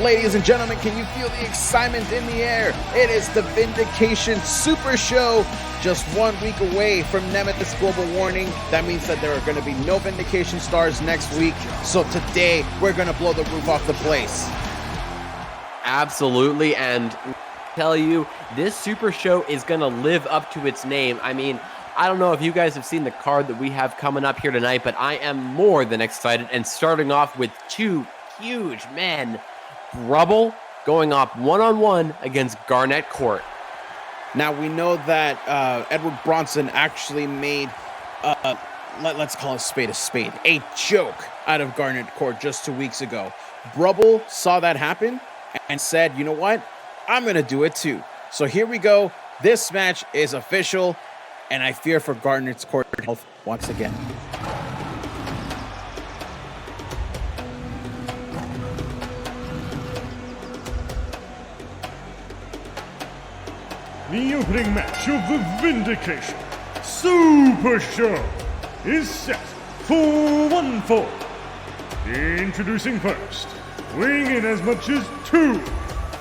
Ladies and gentlemen, can you feel the excitement in the air? It is the Vindication Super Show, just 1 week away from Nemesis Global Warning. That means that there are going to be no Vindication stars next week. So today, we're going to blow the roof off the place. Absolutely, and I tell you, this Super Show is going to live up to its name. I mean, I don't know if you guys have seen the card that we have coming up here tonight, but I am more than excited, and starting off with two huge men. Brubble going off one-on-one against Garnet Court. Now, we know that Edward Bronson actually made, let's call a spade, a joke out of Garnet Court just 2 weeks ago. Brubble saw that happen and said, you know what? I'm going to do it too. So here we go. This match is official, and I fear for Garnet's Court health once again. The opening match of the Vindication Super Show is set for one fall. Introducing first, weighing in as much as 2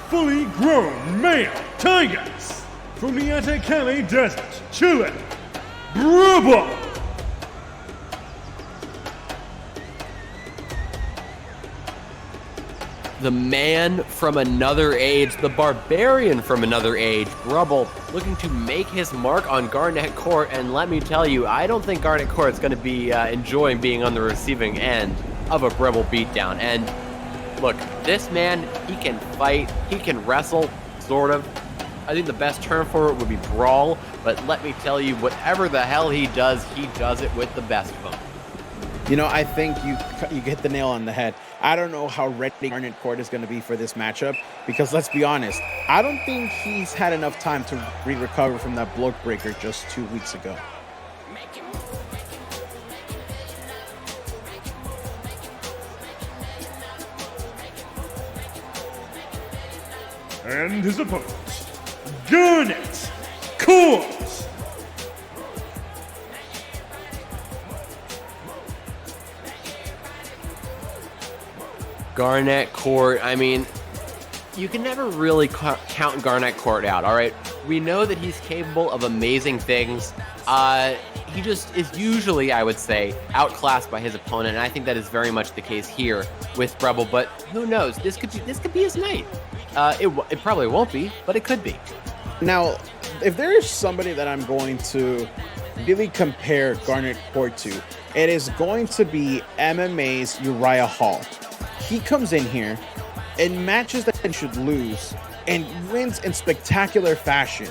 fully grown male tigers from the Atacama Desert, Chile, Brubble. The man from another age, the barbarian from another age, Brubble, looking to make his mark on Garnet Court, and let me tell you, I don't think Garnet Court is going to be enjoying being on the receiving end of a Brubble beatdown. And look, this man, he can fight, he can wrestle, sort of. I think the best term for it would be brawl, but let me tell you, whatever the hell he does it with the best of them. You know, I think you hit the nail on the head. I don't know how ready Garnet Court is going to be for this matchup, because let's be honest, I don't think he's had enough time to recover from that block breaker just 2 weeks ago. And his opponent, Garnet Court. Garnet Court, I mean, you can never really count Garnet Court out, all right? We know that he's capable of amazing things. He just is usually, I would say, outclassed by his opponent, and I think that is very much the case here with Brubble, but who knows? This could be his night. It probably won't be, but it could be. Now, if there is somebody that I'm going to really compare Garnet Court to, it is going to be MMA's Uriah Hall. He comes in here in matches that he should lose and wins in spectacular fashion.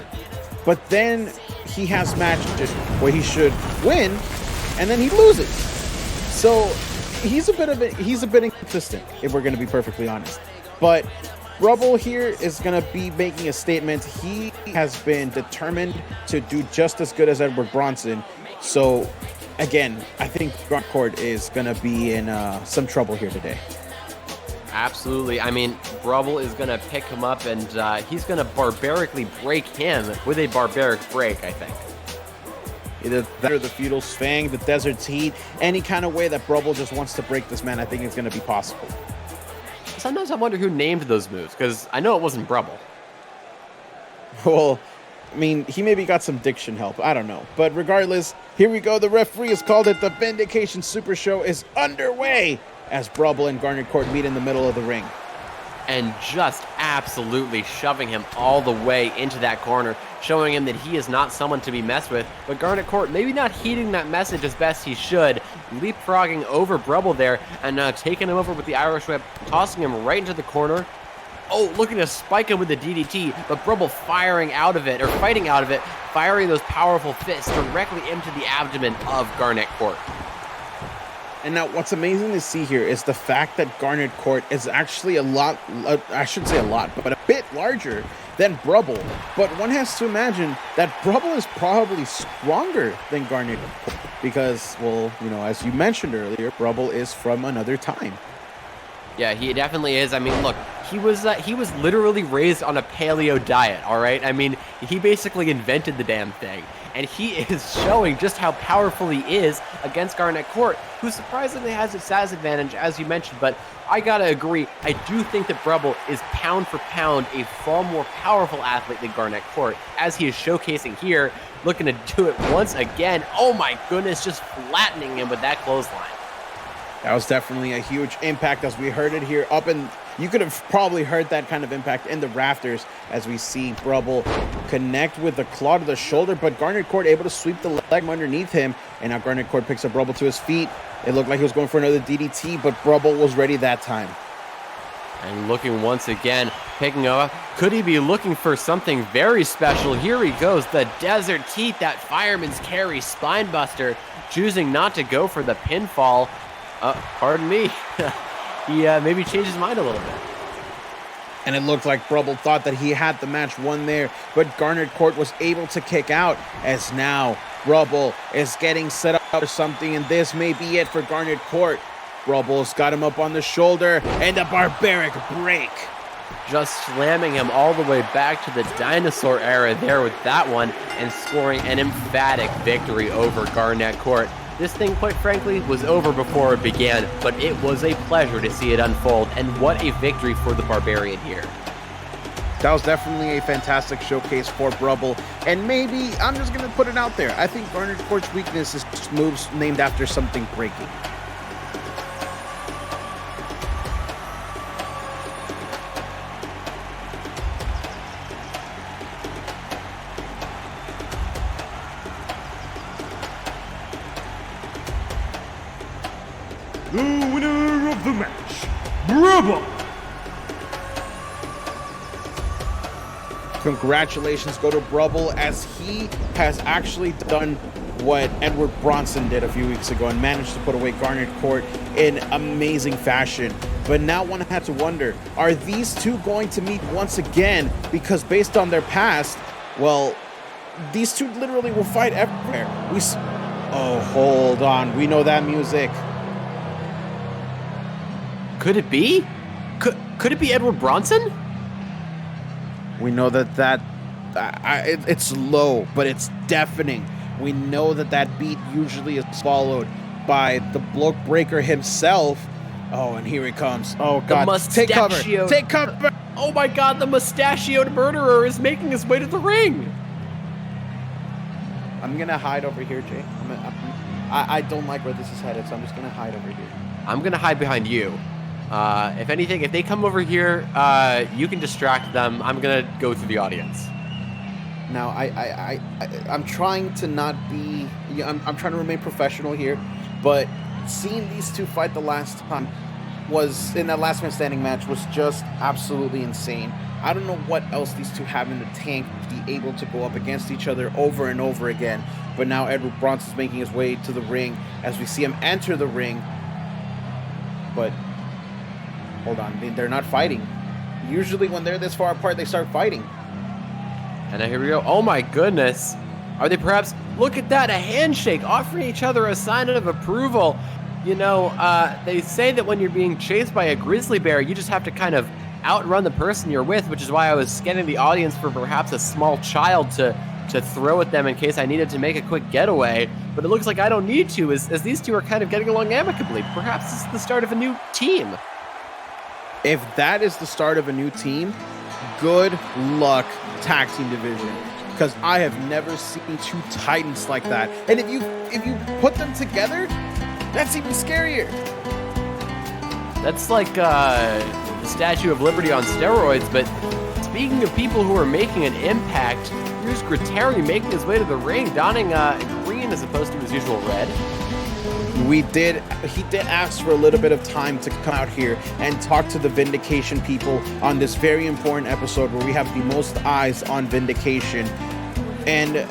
But then he has matches where he should win and then he loses. So he's a bit inconsistent, if we're going to be perfectly honest. But Brubble here is going to be making a statement. He has been determined to do just as good as Edward Bronson. So again, I think Garnet Court is going to be in some trouble here today. Absolutely. I mean, Brubble is going to pick him up, and he's going to barbarically break him with a barbaric break, I think. Either that or the Feudal Fang, the Desert's Heat, any kind of way that Brubble just wants to break this man, I think it's going to be possible. Sometimes I wonder who named those moves, because I know it wasn't Brubble. Well, I mean, he maybe got some diction help. I don't know. But regardless, here we go. The referee has called it. The Vindication Super Show is underway as Brubble and Garnet Court meet in the middle of the ring. And just absolutely shoving him all the way into that corner, showing him that he is not someone to be messed with. But Garnet Court maybe not heeding that message as best he should, leapfrogging over Brubble there and taking him over with the Irish Whip, tossing him right into the corner. Oh, looking to spike him with the DDT, but Brubble fighting out of it, firing those powerful fists directly into the abdomen of Garnet Court. And now what's amazing to see here is the fact that Garnet Court is actually a lot, I shouldn't say a lot, but a bit larger than Brubble. But one has to imagine that Brubble is probably stronger than Garnet Court because, well, you know, as you mentioned earlier, Brubble is from another time. Yeah, he definitely is. I mean, look, he was literally raised on a paleo diet, all right? I mean, he basically invented the damn thing. And he is showing just how powerful he is against Garnet Court, who surprisingly has its size advantage, as you mentioned. But I gotta agree, I do think that Brubble is pound for pound a far more powerful athlete than Garnet Court, as he is showcasing here, looking to do it once again. Oh my goodness, just flattening him with that clothesline. That was definitely a huge impact as we heard it here up in, you could have probably heard that kind of impact in the rafters as we see Brubble connect with the claw to the shoulder, but Garnet Court able to sweep the leg from underneath him, and now Garnet Court picks up Brubble to his feet. It looked like he was going for another DDT, but Brubble was ready that time. And looking once again, picking up. Could he be looking for something very special? Here he goes, the Desert Teeth, that fireman's carry spine buster, choosing not to go for the pinfall. Pardon me. He maybe changed his mind a little bit. And it looked like Brubble thought that he had the match won there, but Garnet Court was able to kick out, as now Brubble is getting set up for something, and this may be it for Garnet Court. Brubble's got him up on the shoulder, and a barbaric break. Just slamming him all the way back to the dinosaur era there with that one, and scoring an emphatic victory over Garnet Court. This thing, quite frankly, was over before it began, but it was a pleasure to see it unfold, and what a victory for the Barbarian here. That was definitely a fantastic showcase for Brubble, and maybe, I'm just going to put it out there, I think Garnet Court's weakness is just moves named after something breaking. The winner of the match, Brubble. Congratulations go to Brubble, as he has actually done what Edward Bronson did a few weeks ago and managed to put away Garnet Court in amazing fashion. But now one had to wonder, are these two going to meet once again? Because based on their past, well, these two literally will fight everywhere. Oh, hold on. We know that music. Could it be? Could it be Edward Bronson? We know that it's low, but it's deafening. We know that beat usually is followed by the bloke breaker himself. Oh, and here he comes. Oh, God. Take cover. Take cover. Oh, my God. The mustachioed murderer is making his way to the ring. I'm going to hide over here, Jay. I don't like where this is headed, so I'm just going to hide over here. I'm going to hide behind you. If anything, if they come over here, you can distract them. I'm going to go through the audience. Now, I'm trying to not be... I'm trying to remain professional here, but seeing these two fight the last time was, in that last man standing match, was just absolutely insane. I don't know what else these two have in the tank to be able to go up against each other over and over again. But now Edward Bronson's making his way to the ring as we see him enter the ring. But... hold on, they're not fighting. Usually when they're this far apart, they start fighting. And now here we go. Oh my goodness. Are they perhaps... look at that, a handshake, offering each other a sign of approval. You know, they say that when you're being chased by a grizzly bear, you just have to kind of outrun the person you're with, which is why I was scanning the audience for perhaps a small child to throw at them in case I needed to make a quick getaway. But it looks like I don't need to, as these two are kind of getting along amicably. Perhaps this is the start of a new team. If that is the start of a new team, good luck, tag team division, because I have never seen two titans like that. And if you put them together, that's even scarier. That's like the Statue of Liberty on steroids. But speaking of people who are making an impact, here's Griteri making his way to the ring, donning green as opposed to his usual red. He did ask for a little bit of time to come out here and talk to the Vindication people on this very important episode where we have the most eyes on Vindication. And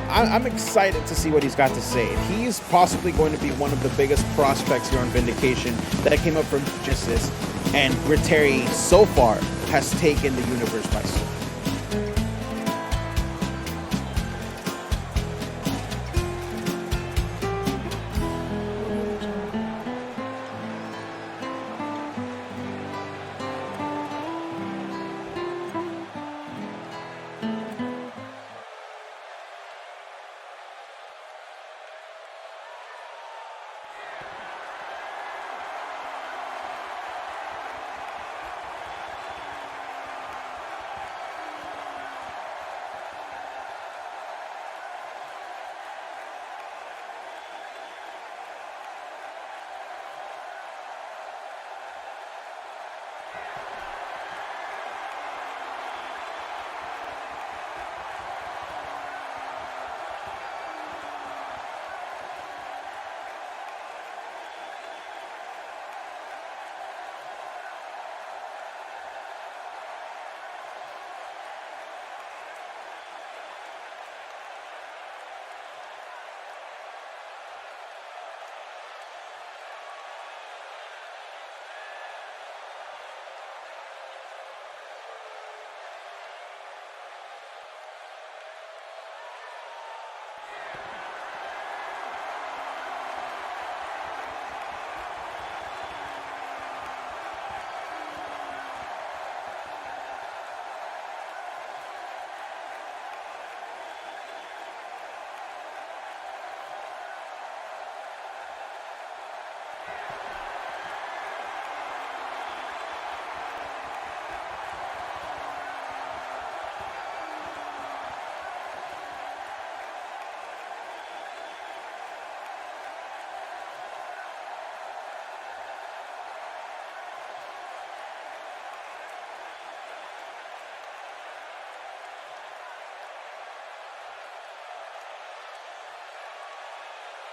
I'm excited to see what he's got to say. He's possibly going to be one of the biggest prospects here on Vindication that came up from Justice, and Griteri so far has taken the universe by storm.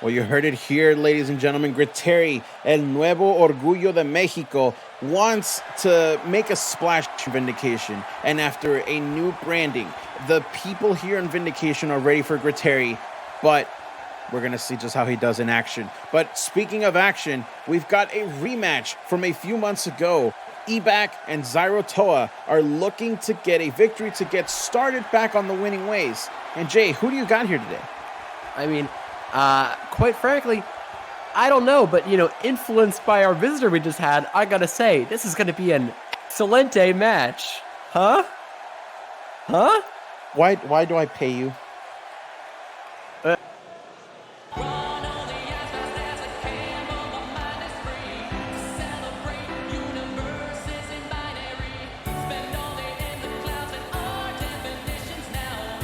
Well, you heard it here, ladies and gentlemen. Griteri, El Nuevo Orgullo de Mexico, wants to make a splash in Vindication. And after a new branding, the people here in Vindication are ready for Griteri, but we're going to see just how he does in action. But speaking of action, we've got a rematch from a few months ago. Ebac and Zyro Toa are looking to get a victory to get started back on the winning ways. And Jay, who do you got here today? I mean, quite frankly, I don't know, but, influenced by our visitor we just had, I gotta say, this is gonna be an excelente match. Huh? Why do I pay you?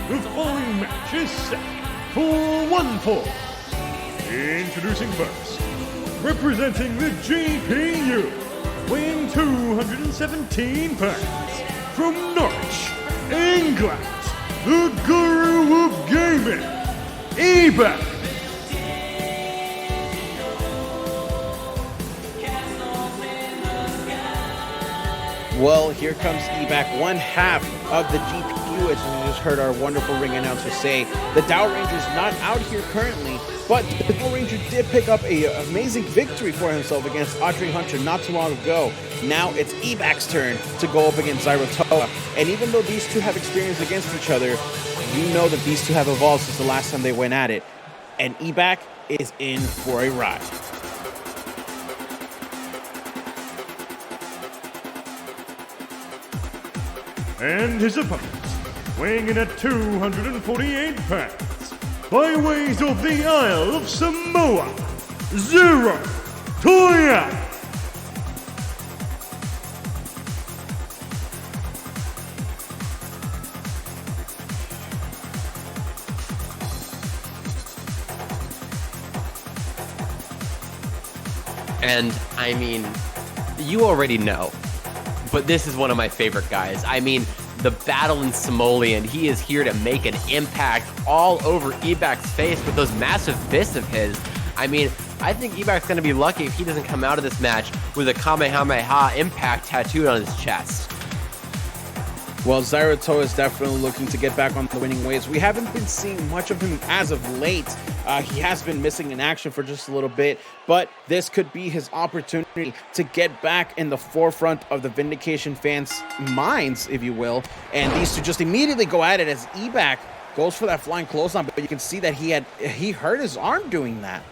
The following match is set for 1 fall. Introducing first, representing the GPU, weighing 217 pounds, from Norwich, England, the guru of gaming, Ebac. Well, here comes Ebac, one half of the GPU, as we just heard our wonderful ring announcer say. The Dow Ranger's not out here currently, but the Dow Ranger did pick up an amazing victory for himself against Audrey Hunter not too long ago. Now it's Ebac's turn to go up against Zyro Toa. And even though these two have experience against each other, you know that these two have evolved since the last time they went at it. And Ebac is in for a ride. And his opponent, weighing in at 248 pounds, by ways of the Isle of Samoa, Zyro Toa. And, I mean, you already know, but this is one of my favorite guys. I mean, the battle in Simoleon, he is here to make an impact all over Ebac's face with those massive fists of his. I mean, I think Ebac's going to be lucky if he doesn't come out of this match with a Kamehameha impact tattooed on his chest. Well, Zyro Toa is definitely looking to get back on the winning ways. We haven't been seeing much of him as of late. He has been missing in action for just a little bit, but this could be his opportunity to get back in the forefront of the Vindication fans' minds, if you will. And these two just immediately go at it as Ebac goes for that flying clothesline, but you can see that he hurt his arm doing that.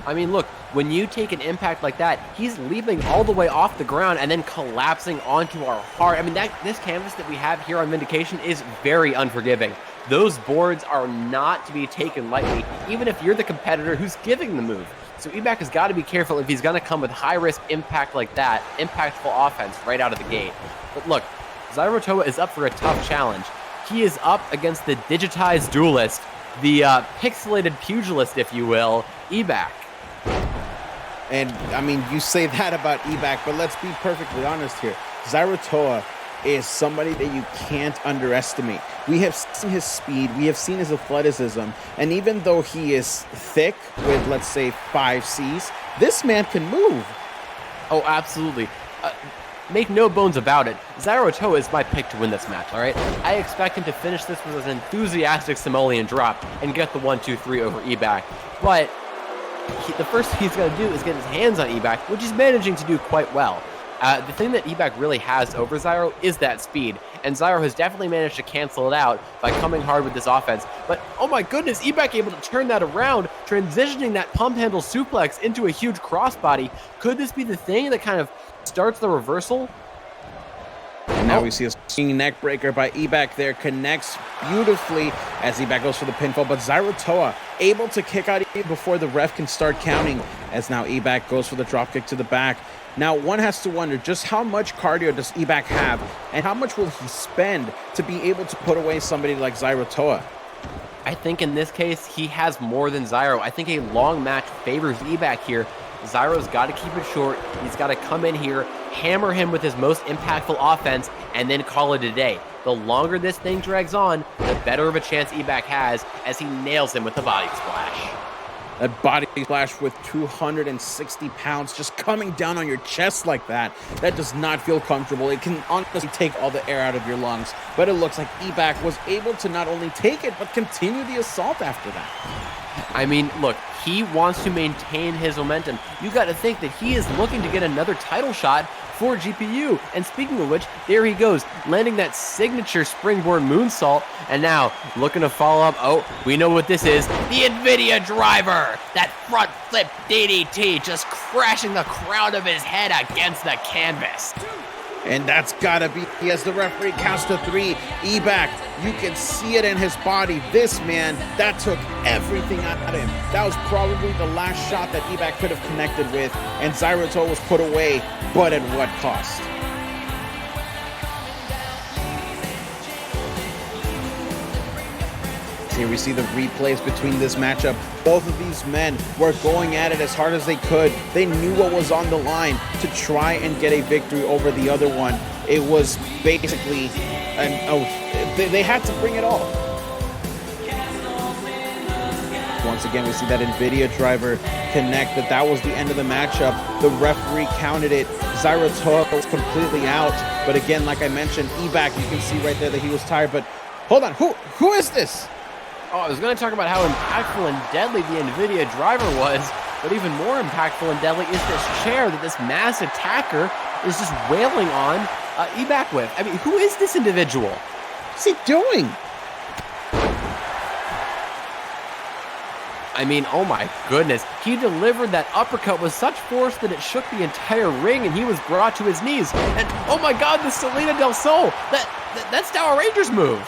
I mean, look, when you take an impact like that, he's leaping all the way off the ground and then collapsing onto our heart. I mean, this canvas that we have here on Vindication is very unforgiving. Those boards are not to be taken lightly, even if you're the competitor who's giving the move. So Ebac has got to be careful if he's going to come with high-risk impact like that, impactful offense right out of the gate. But look, Zyro Toa is up for a tough challenge. He is up against the digitized duelist, the pixelated pugilist, if you will, Ebac. And, I mean, you say that about Ebac, but let's be perfectly honest here. Zyro Toa is somebody that you can't underestimate. We have seen his speed, we have seen his athleticism, and even though he is thick with, let's say, 5 Cs, this man can move. Oh, absolutely. Make no bones about it, Zyro Toa is my pick to win this match, alright? I expect him to finish this with an enthusiastic Simoleon drop and get the 1-2-3 over Ebac. But the first thing he's going to do is get his hands on Ebac, which he's managing to do quite well. The thing that Ebac really has over Zyro is that speed, and Zyro has definitely managed to cancel it out by coming hard with this offense. But, oh my goodness, Ebac able to turn that around, transitioning that pump handle suplex into a huge crossbody. Could this be the thing that kind of starts the reversal? And now we see a swinging neck breaker by Ebac there, connects beautifully as Ebac goes for the pinfall, but Zyro Toa able to kick out before the ref can start counting, as now Ebac goes for the dropkick to the back. Now, one has to wonder just how much cardio does Ebac have, and how much will he spend to be able to put away somebody like Zyro Toa? I think in this case, he has more than Zyro. I think a long match favors Ebac here. Zyro's got to keep it short. He's got to come in here, hammer him with his most impactful offense, and then call it a day. The longer this thing drags on, the better of a chance Ebac has as he nails him with the body splash. That body splash with 260 pounds just coming down on your chest like that. That does not feel comfortable. It can honestly take all the air out of your lungs. But it looks like Ebak was able to not only take it, but continue the assault after that. I mean, look, he wants to maintain his momentum. You got to think that he is looking to get another title shot for GPU. And speaking of which, there he goes, landing that signature springboard moonsault. And now, looking to follow up. Oh, we know what this is. The NVIDIA driver! That front flip DDT just crashing the crown of his head against the canvas. And that's gotta be, as the referee counts to 3, Ebak, you can see it in his body. This man, that took everything out of him. That was probably the last shot that Ebak could have connected with, and Zyroto was put away, but at what cost? Here we see the replays between this matchup. Both of these men were going at it as hard as they could. They knew what was on the line to try and get a victory over the other one. It was basically they had to bring it all. Once again, we see that NVIDIA driver connect. That was the end of the matchup. The referee counted it. Zyroto was completely out. But again, like I mentioned, Ebak, you can see right there that he was tired. But hold on, who is this? Oh, I was going to talk about how impactful and deadly the NVIDIA driver was, but even more impactful and deadly is this chair that this mass attacker is just wailing on Ebak with. I mean, who is this individual? What's he doing? I mean, oh my goodness. He delivered that uppercut with such force that it shook the entire ring and he was brought to his knees. And oh my god, the Selena del Sol! That's Dower Ranger's move.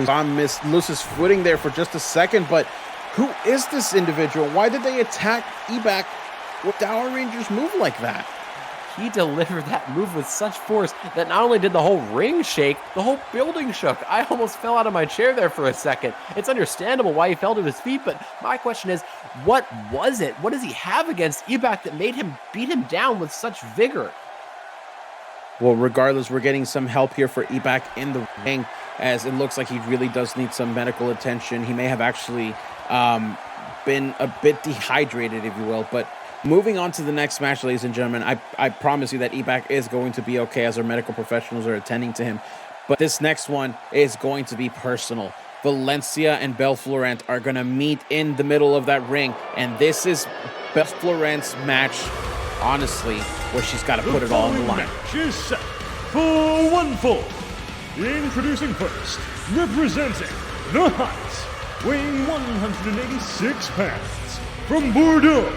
Don loses footing there for just a second, but who is this individual? Why did they attack Ebak with Dower Ranger's move like that? He delivered that move with such force that not only did the whole ring shake, the whole building shook. I almost fell out of my chair there for a second. It's understandable why he fell to his feet, but my question is, what was it? What does he have against Ebak that made him beat him down with such vigor? Well, regardless, we're getting some help here for Ebak in the ring, as it looks like he really does need some medical attention. He may have actually been a bit dehydrated, if you will. But moving on to the next match, ladies and gentlemen, I promise you that Ebak is going to be okay as our medical professionals are attending to him. But this next one is going to be personal. Valencia and Belle Florent are going to meet in the middle of that ring. And this is Belle Florent's match, honestly, where she's got to put it all on the line. Match is set for one fall. Introducing first, representing the height, weighing 186 pounds, from Bordeaux,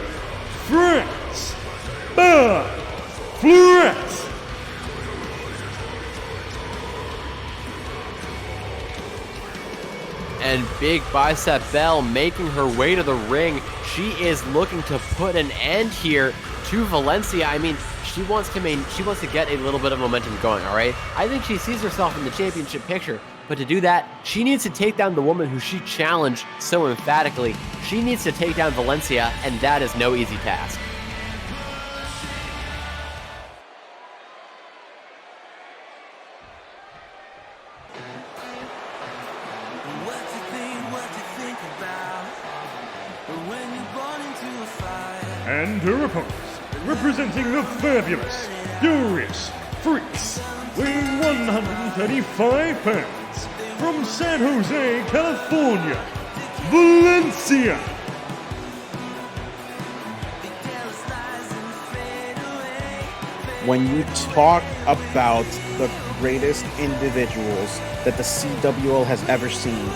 France, Belle Florent. And big bicep Belle making her way to the ring. She is looking to put an end here to Valencia. I mean, she wants to get a little bit of momentum going, all right? I think she sees herself in the championship picture, but to do that, she needs to take down the woman who she challenged so emphatically. She needs to take down Valencia, and that is no easy task. And her opponents, representing the fabulous, furious Freaks, weighing 135 pounds, from San Jose, California, Valencia. When you talk about the greatest individuals that the CWL has ever seen,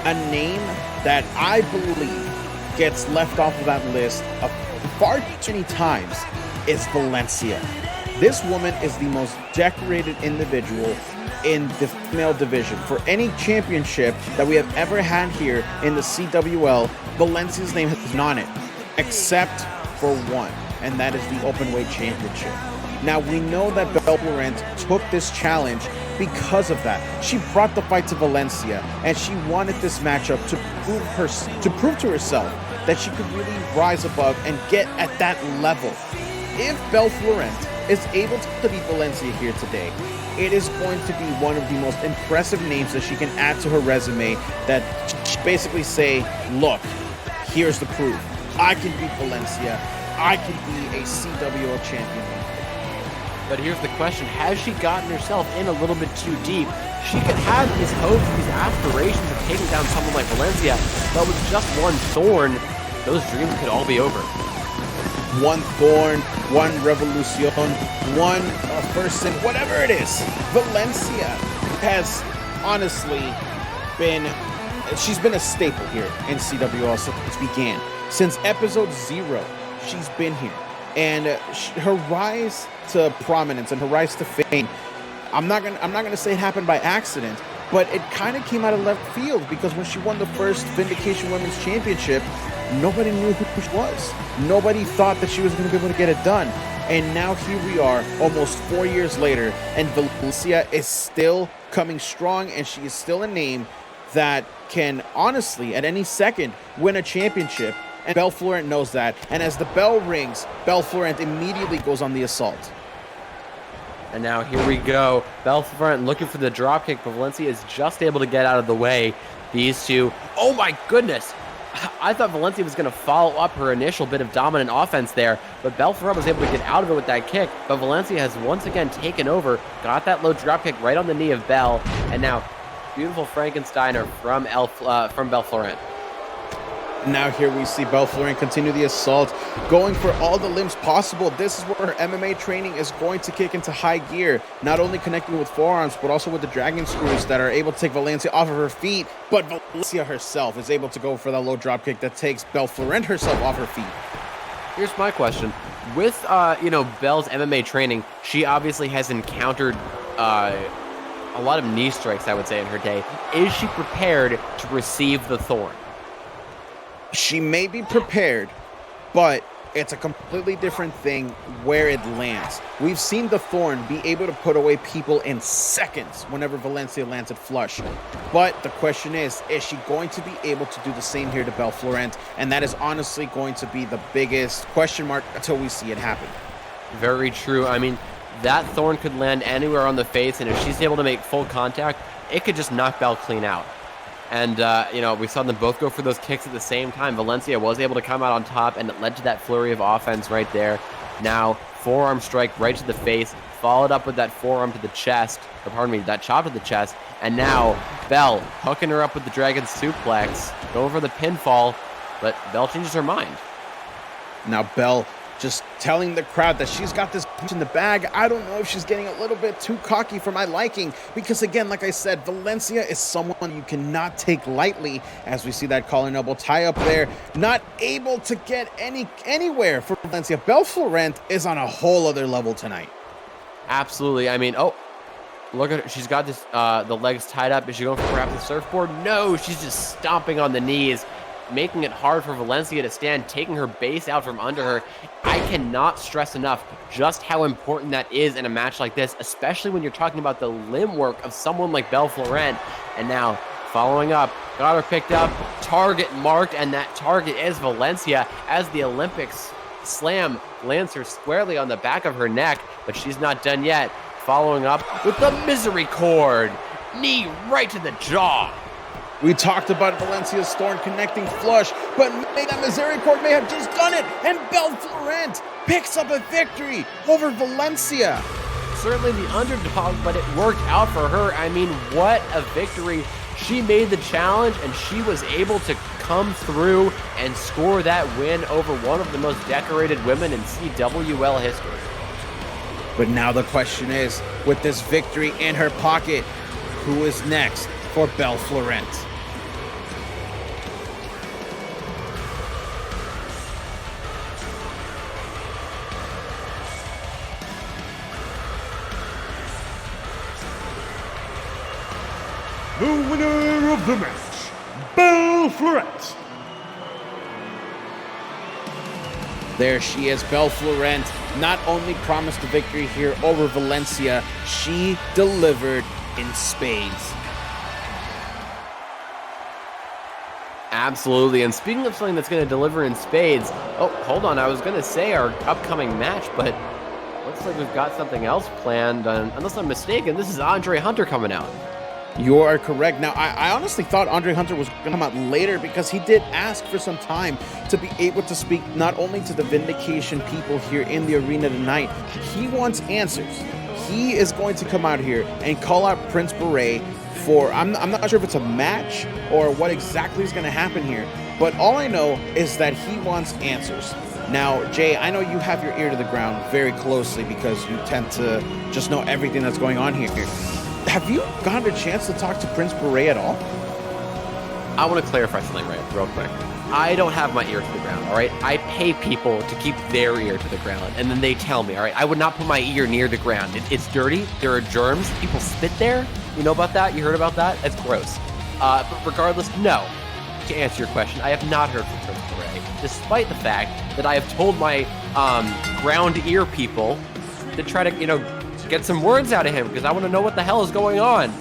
a name that I believe gets left off of that list far too many times is Valencia. This woman is the most decorated individual in the female division. For any championship that we have ever had here in the CWL, Valencia's name has been on it, except for one, and that is the Openweight Championship. Now, we know that Belle Florent took this challenge because of that. She brought the fight to Valencia, and she wanted this matchup to prove to herself that she could really rise above and get at that level. If Belle Florent is able to beat Valencia here today, it is going to be one of the most impressive names that she can add to her resume, that basically say, look, here's the proof. I can beat Valencia. I can be a CWL champion. But here's the question, has she gotten herself in a little bit too deep? She could have these hopes, these aspirations of taking down someone like Valencia, but with just one thorn, those dreams could all be over. One thorn, one revolution, one first sin, whatever it is. Valencia has honestly she's been a staple here in CWL since it began. Since episode 0, she's been here. And her rise to prominence and her rise to fame, I'm not gonna say it happened by accident, but it kind of came out of left field, because when she won the first Vindication Women's Championship, nobody knew who she was. Nobody thought that she was going to be able to get it done. And now here we are, almost 4 years later, and Valencia is still coming strong, and she is still a name that can honestly, at any second, win a championship. And Belle Florent knows that. And as the bell rings, Belle Florent immediately goes on the assault. And now here we go. Belle Florent looking for the dropkick, but Valencia is just able to get out of the way. These two, oh my goodness. I thought Valencia was going to follow up her initial bit of dominant offense there, but Belle Florent was able to get out of it with that kick. But Valencia has once again taken over, got that low dropkick right on the knee of Belle, and now beautiful Frankensteiner from Belle Florent. Now here we see Belle Florent continue the assault, going for all the limbs possible. This is where her MMA training is going to kick into high gear, not only connecting with forearms, but also with the dragon screws that are able to take Valencia off of her feet. But Valencia herself is able to go for that low drop kick that takes Belle Florent herself off her feet. Here's my question. With, Belle's MMA training, she obviously has encountered a lot of knee strikes, I would say, in her day. Is she prepared to receive the thorn? She may be prepared, but it's a completely different thing where it lands. We've seen the thorn be able to put away people in seconds whenever Valencia lands it flush. But the question is she going to be able to do the same here to Belle Florent? And that is honestly going to be the biggest question mark until we see it happen. Very true. I mean, that thorn could land anywhere on the face, and if she's able to make full contact, it could just knock Belle clean out. And, we saw them both go for those kicks at the same time. Valencia was able to come out on top, and it led to that flurry of offense right there. Now, forearm strike right to the face, followed up with that forearm to the chest, that chop to the chest. And now, Belle hooking her up with the Dragon Suplex, going for the pinfall, but Belle changes her mind. Now, Belle just telling the crowd that she's got this in the bag. I don't know if she's getting a little bit too cocky for my liking, because again, like I said, Valencia is someone you cannot take lightly, as we see that collar and elbow tie up there. Not able to get anywhere for Valencia. Belle Florent is on a whole other level tonight. Absolutely. I mean, look at her. She's got this, the legs tied up. Is she going for perhaps a surfboard? No, she's just stomping on the knees, making it hard for Valencia to stand, taking her base out from under her. I cannot stress enough just how important that is in a match like this, especially when you're talking about the limb work of someone like Belle Florent. And now, following up, got her picked up, target marked, and that target is Valencia as the Olympics slam lands her squarely on the back of her neck, but she's not done yet. Following up with the misery cord, knee right to the jaw. We talked about Valencia's thorn connecting flush, but that Misericord may have just done it, and Belle Florent picks up a victory over Valencia. Certainly the underdog, but it worked out for her. I mean, what a victory. She made the challenge, and she was able to come through and score that win over one of the most decorated women in CWL history. But now the question is, with this victory in her pocket, who is next for Belle Florent? The winner of the match, Belle Florent. There she is, Belle Florent. Not only promised a victory here over Valencia, she delivered in spades. Absolutely. And speaking of something that's going to deliver in spades, hold on, I was going to say our upcoming match, but looks like we've got something else planned. Unless I'm mistaken, this is Andre Hunter coming out. You are correct. Now, I honestly thought Andre Hunter was going to come out later because he did ask for some time to be able to speak not only to the Vindication people here in the arena tonight. He wants answers. He is going to come out here and call out Prince Beret for, I'm not sure if it's a match or what exactly is going to happen here, but all I know is that he wants answers. Now, Jay, I know you have your ear to the ground very closely because you tend to just know everything that's going on here. Have you gotten a chance to talk to Prince Beret at all? I want to clarify something real quick. I don't have my ear to the ground, all right? I pay people to keep their ear to the ground, and then they tell me, all right? I would not put my ear near the ground. It's dirty. There are germs. People spit there. You know about that? You heard about that? That's gross. But regardless, no. To answer your question, I have not heard from Prince Beret, despite the fact that I have told my ground ear people to try to, get some words out of him because I want to know what the hell is going on.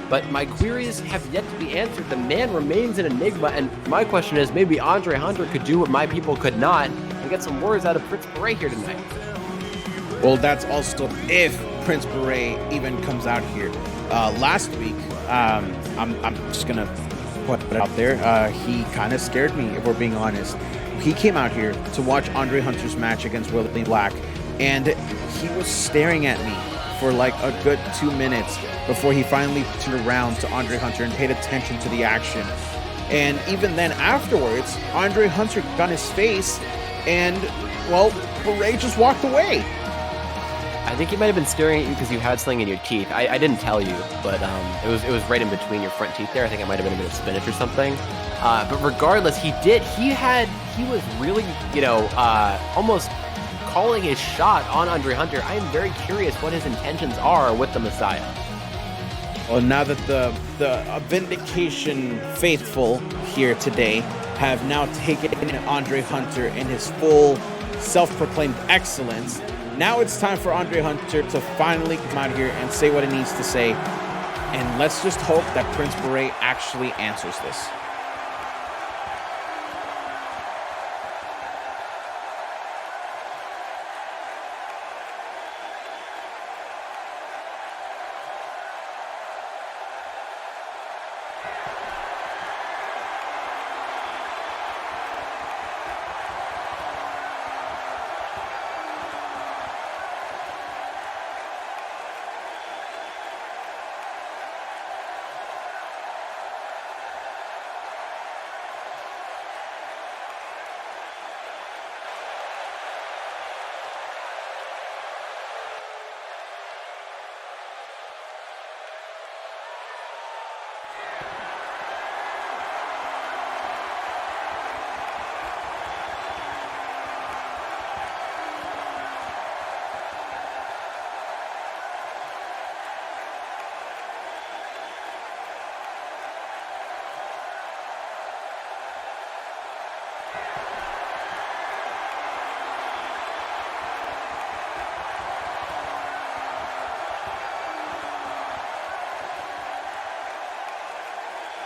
But my queries have yet to be answered. The man remains an enigma, and my question is maybe Andre Hunter could do what my people could not and get some words out of Prince Beret here tonight. Well, that's also if Prince Beret even comes out here. Last week, I'm just going to put it out there, he kind of scared me, if we're being honest. He came out here to watch Andre Hunter's match against Willie Black, and he was staring at me for like a good 2 minutes before he finally turned around to Andre Hunter and paid attention to the action. And even then afterwards, Andre Hunter got his face and, well, Beret just walked away. I think he might have been staring at you because you had something in your teeth. I didn't tell you, but it was right in between your front teeth there. I think it might have been a bit of spinach or something. But regardless, he was really, almost calling his shot on Andre Hunter. I am very curious what his intentions are with the Messiah. Well, now that the Vindication faithful here today have now taken Andre Hunter in his full self-proclaimed excellence, now it's time for Andre Hunter to finally come out here and say what he needs to say. And let's just hope that Prince Beret actually answers this.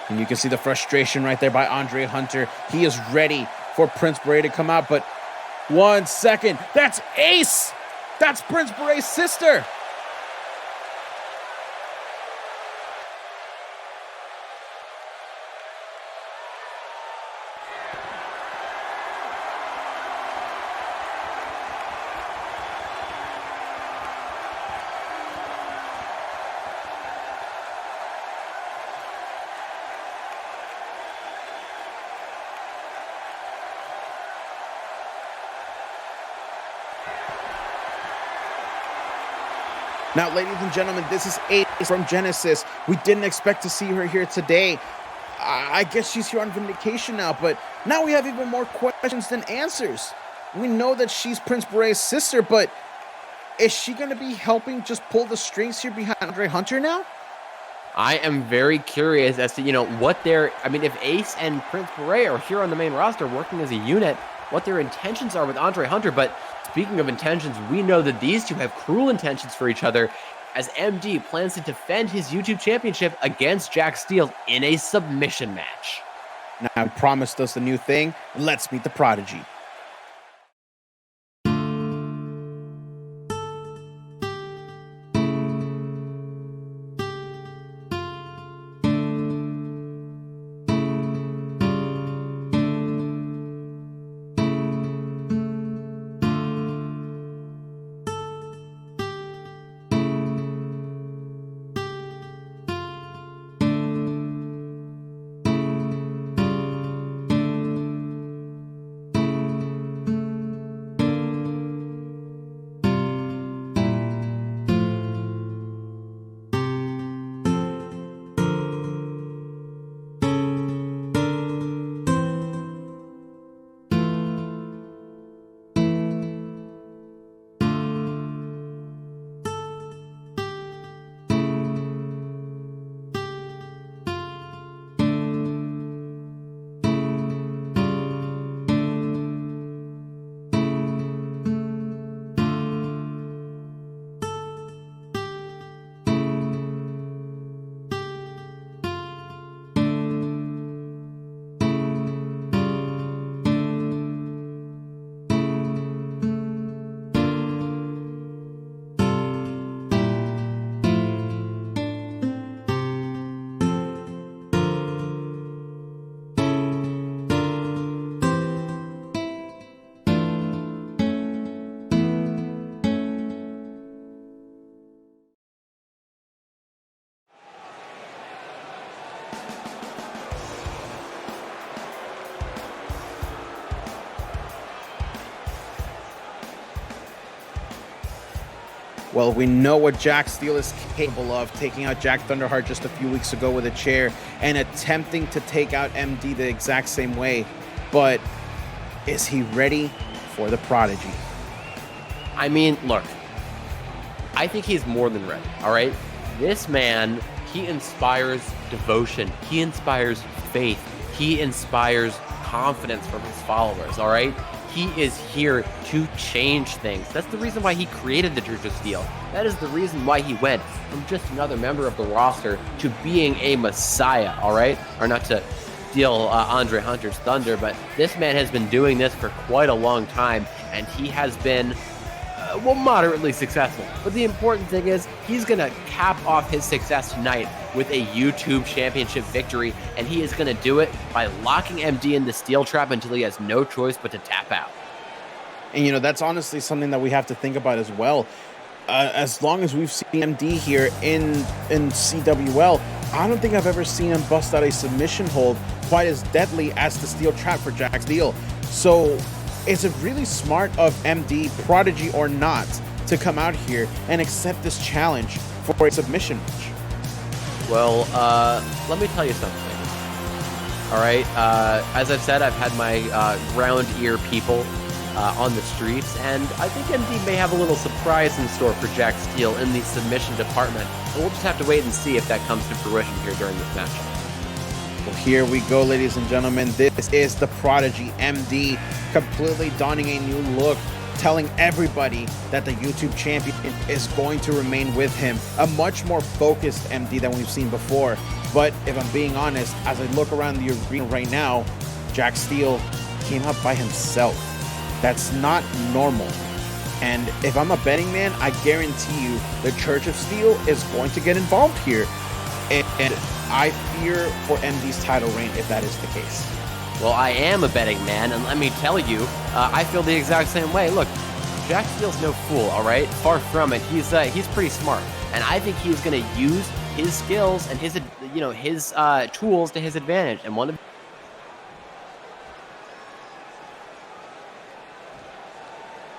And you can see the frustration right there by Andre Hunter. He is ready for Prince Beret to come out, but 1 second. That's Ace! That's Prince Beret's sister! Now, ladies and gentlemen, this is Ace from Genesis. We didn't expect to see her here today. I guess she's here on Vindication now, but now we have even more questions than answers. We know that she's Prince Beret's sister, but is she going to be helping just pull the strings here behind Andre Hunter now? I am very curious as to, if Ace and Prince Beret are here on the main roster working as a unit, what their intentions are with Andre Hunter. But speaking of intentions, we know that these two have cruel intentions for each other as MD plans to defend his YouTube championship against Jack Steele in a submission match. Now, he promised us a new thing. Let's meet the Prodigy. Well, we know what Jack Steele is capable of, taking out Jack Thunderheart just a few weeks ago with a chair and attempting to take out MD the exact same way. But is he ready for the Prodigy? I mean, look, I think he's more than ready, all right? This man, he inspires devotion. He inspires faith. He inspires confidence from his followers, all right? He is here to change things. That's the reason why he created the Church of Steel. That is the reason why he went from just another member of the roster to being a messiah, all right? Or not to steal Andre Hunter's thunder, but this man has been doing this for quite a long time, and he has been, moderately successful. But the important thing is he's going to cap off his success tonight with a YouTube championship victory, and he is going to do it by locking MD in the steel trap until he has no choice but to tap out. And, that's honestly something that we have to think about as well. As long as we've seen MD here in CWL, I don't think I've ever seen him bust out a submission hold quite as deadly as the steel trap for Jack Steele. So is it really smart of MD, Prodigy or not, to come out here and accept this challenge for a submission match? Well, let me tell you something. All right, as I've said, I've had my ground ear people on the streets, and I think MD may have a little surprise in store for Jack Steele in the submission department. And we'll just have to wait and see if that comes to fruition here during this match. Well, here we go, ladies and gentlemen. This is the Prodigy MD, completely donning a new look, telling everybody that the YouTube champion is going to remain with him. A much more focused MD than we've seen before. But if I'm being honest, as I look around the arena right now, Jack Steele came out by himself. That's not normal. And if I'm a betting man, I guarantee you the Church of Steel is going to get involved here. And I fear for MD's title reign if that is the case. Well, I am a betting man, and let me tell you, I feel the exact same way. Look, Jack Steele's no fool, all right? Far from it. He's pretty smart, and I think he's going to use his skills and his tools to his advantage. And one of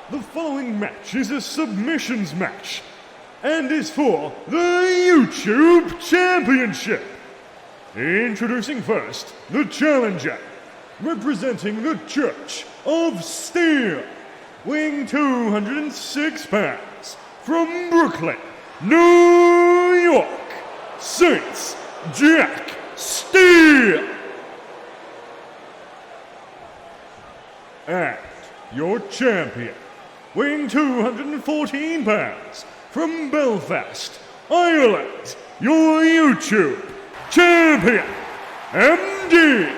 The following match is a submissions match and is for the YouTube Championship. Introducing first, the challenger, representing the Church of Steel, weighing 206 pounds, from Brooklyn, New York, Saints Jack Steele. And your champion, weighing 214 pounds, from Belfast, Ireland, your YouTube champion, MD.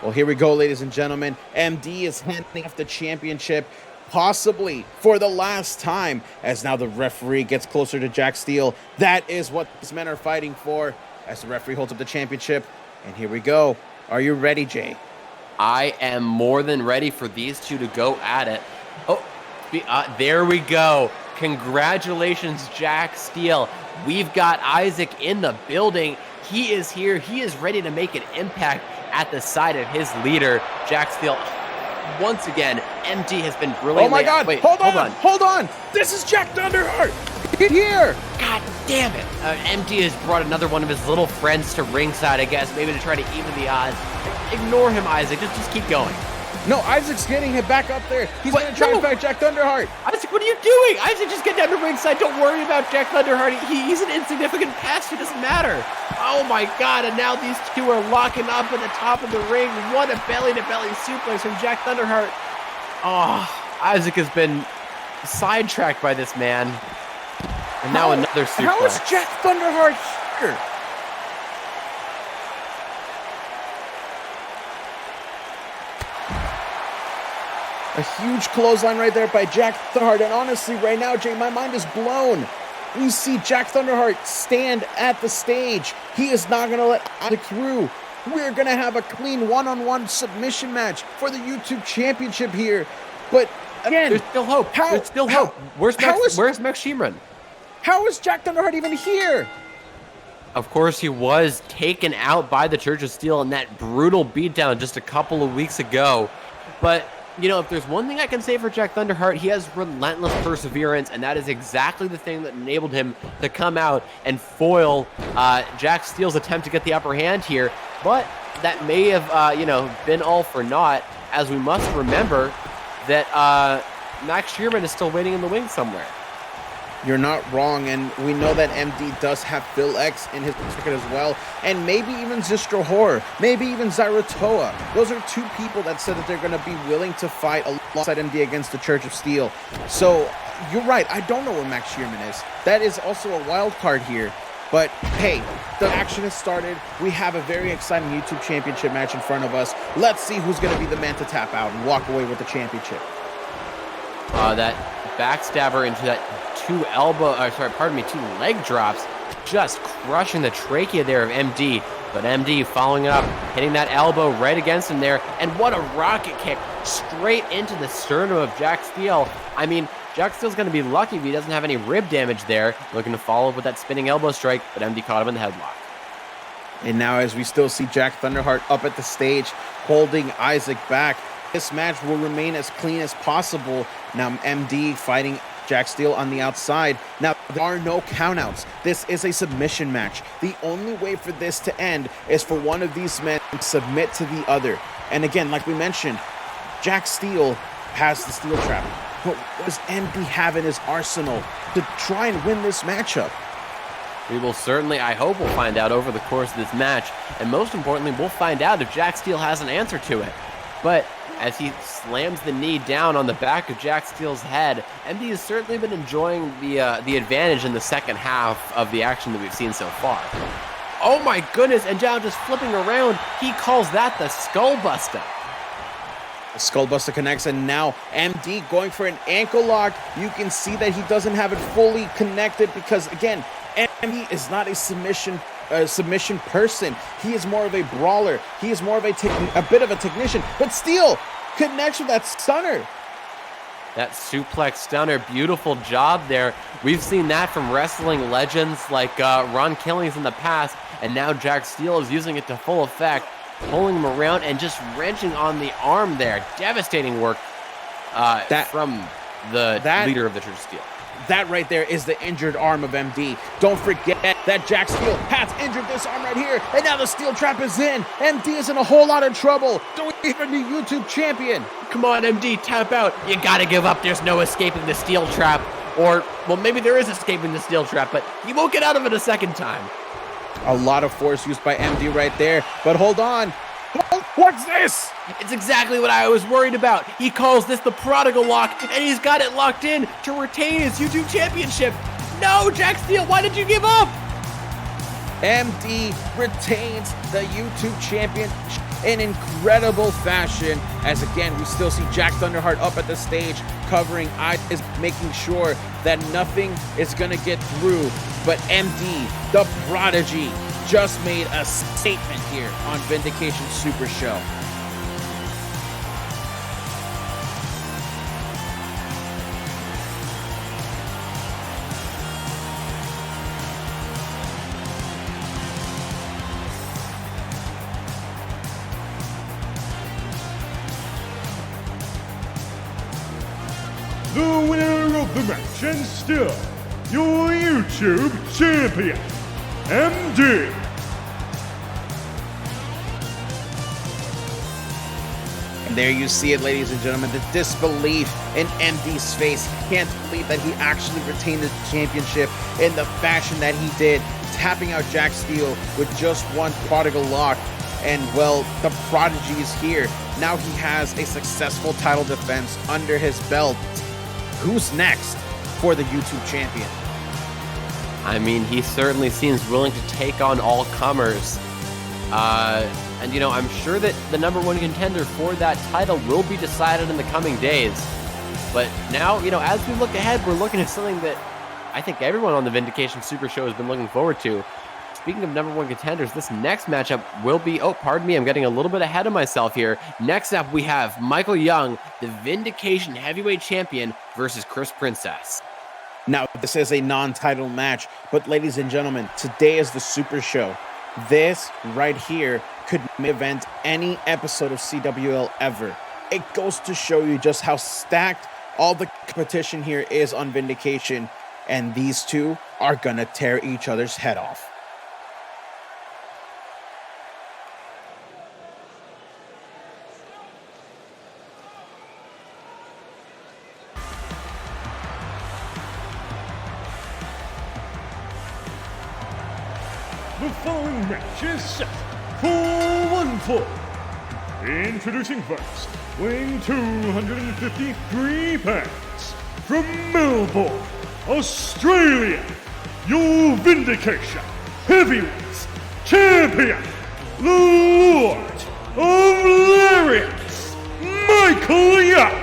Well, here we go, ladies and gentlemen. MD is handing off the championship, possibly for the last time, as now the referee gets closer to Jack Steele. That is what these men are fighting for, as the referee holds up the championship. And here we go. Are you ready, Jay? I am more than ready for these two to go at it. Oh, there we go. Congratulations, Jack Steele. We've got Isaac in the building. He is here. He is ready to make an impact at the side of his leader, Jack Steele. Once again, MD has been brilliantly... Oh my God! Wait, hold on! This is Jack Thunderheart! Here! God damn it! MD has brought another one of his little friends to ringside, I guess, maybe to try to even the odds. Ignore him, Isaac. Just keep going. No, Isaac's getting him back up there. He's going to try to fight Jack Thunderheart. Isaac, what are you doing? Isaac, just get down to ringside. Don't worry about Jack Thunderheart. He's an insignificant pest. It doesn't matter. Oh my God, and now these two are locking up at the top of the ring. What a belly-to-belly suplex from Jack Thunderheart. Oh, Isaac has been sidetracked by this man. And now another suplex. How is Jack Thunderheart here? A huge clothesline right there by Jack Thunderheart. And honestly, right now, Jay, my mind is blown. You see Jack Thunderheart stand at the stage. He is not going to let Isaac through. We're going to have a clean one-on-one submission match for the YouTube Championship here. But again, there's still hope. There's still hope. Where's Max Shimron? How is Jack Thunderheart even here? Of course, he was taken out by the Church of Steel in that brutal beatdown just a couple of weeks ago. But You know, if there's one thing I can say for Jack Thunderheart, he has relentless perseverance, and that is exactly the thing that enabled him to come out and foil Jack Steele's attempt to get the upper hand here. But that may have, been all for naught, as we must remember that Max Shearman is still waiting in the wings somewhere. You're not wrong, and we know that MD does have Phil X in his circuit as well, and maybe even Zistro Horror, maybe even Zyrotoa. Those are two people that said that they're going to be willing to fight alongside MD against the Church of Steel. So, you're right, I don't know where Max Shearman is. That is also a wild card here. But, hey, the action has started. We have a very exciting YouTube Championship match in front of us. Let's see who's going to be the man to tap out and walk away with the championship. That backstabber into that two leg drops, just crushing the trachea there of MD. But MD following it up, hitting that elbow right against him there, and what a rocket kick straight into the sternum of Jack Steele. I mean, Jack Steele's going to be lucky if he doesn't have any rib damage there. Looking to follow up with that spinning elbow strike, but MD caught him in the headlock. And now as we still see Jack Thunderheart up at the stage, holding Isaac back, this match will remain as clean as possible. Now MD fighting Jack Steele on the outside. Now, there are no countouts. This is a submission match. The only way for this to end is for one of these men to submit to the other. And again, like we mentioned, Jack Steele has the steel trap. But what does MD have in his arsenal to try and win this matchup? We will certainly, I hope we'll find out over the course of this match. And most importantly, we'll find out if Jack Steele has an answer to it. But as he slams the knee down on the back of Jack Steele's head, MD has certainly been enjoying the advantage in the second half of the action that we've seen so far. Oh my goodness, and now just flipping around, he calls that the Skullbuster. The Skullbuster connects, and now MD going for an ankle lock. You can see that he doesn't have it fully connected because, again, MD is not a submission person. He is more of a brawler. He is more of a bit of a technician. But Steele connects with that stunner. That suplex stunner, beautiful job there. We've seen that from wrestling legends like Ron Killings in the past, and now Jack Steele is using it to full effect, pulling him around and just wrenching on the arm there. Devastating work from the leader of the Church of Steel. That right there is the injured arm of MD. Don't forget that Jack Steele has injured this arm right here, and now the steel trap is in. MD is in a whole lot of trouble. Don't even be YouTube champion. Come on, MD, tap out. You gotta give up. There's no escaping the steel trap. Or, well, maybe there is escaping the steel trap, but you won't get out of it a second time. A lot of force used by MD right there, but hold on. What's this? It's exactly what I was worried about. He calls this the prodigal lock, and he's got it locked in to retain his YouTube championship. No, Jack Steele, why did you give up? MD retains the YouTube champion in incredible fashion, as again we still see Jack Thunderheart up at the stage covering eyes, making sure that nothing is gonna get through. But MD, the prodigy, just made a statement here on Vindication Super Show. The winner of the match and still your YouTube champion, MD. And there you see it, ladies and gentlemen, the disbelief in MD's face. Can't believe that he actually retained the championship in the fashion that he did, tapping out Jack Steele with just one prodigal lock. And well, the prodigy is here. Now he has a successful title defense under his belt. Who's next for the YouTube champion? I mean, he certainly seems willing to take on all comers. And, you know, I'm sure that the number one contender for that title will be decided in the coming days. But now, you know, as we look ahead, we're looking at something that I think everyone on the Vindication Super Show has been looking forward to. Speaking of number one contenders, this next matchup will be, oh, pardon me, I'm getting a little bit ahead of myself here. Next up, we have Michael Young, the Vindication Heavyweight Champion, versus Chris Princess. Now, this is a non-title match, but ladies and gentlemen, today is the Super Show. This right here could main event any episode of CWL ever. It goes to show you just how stacked all the competition here is on Vindication, and these two are gonna tear each other's head off. The following match is set for one fall. Introducing first, weighing 253 pounds, from Melbourne, Australia, your Vindication Heavyweight Champion, the Lord of Lariats, Michael Young.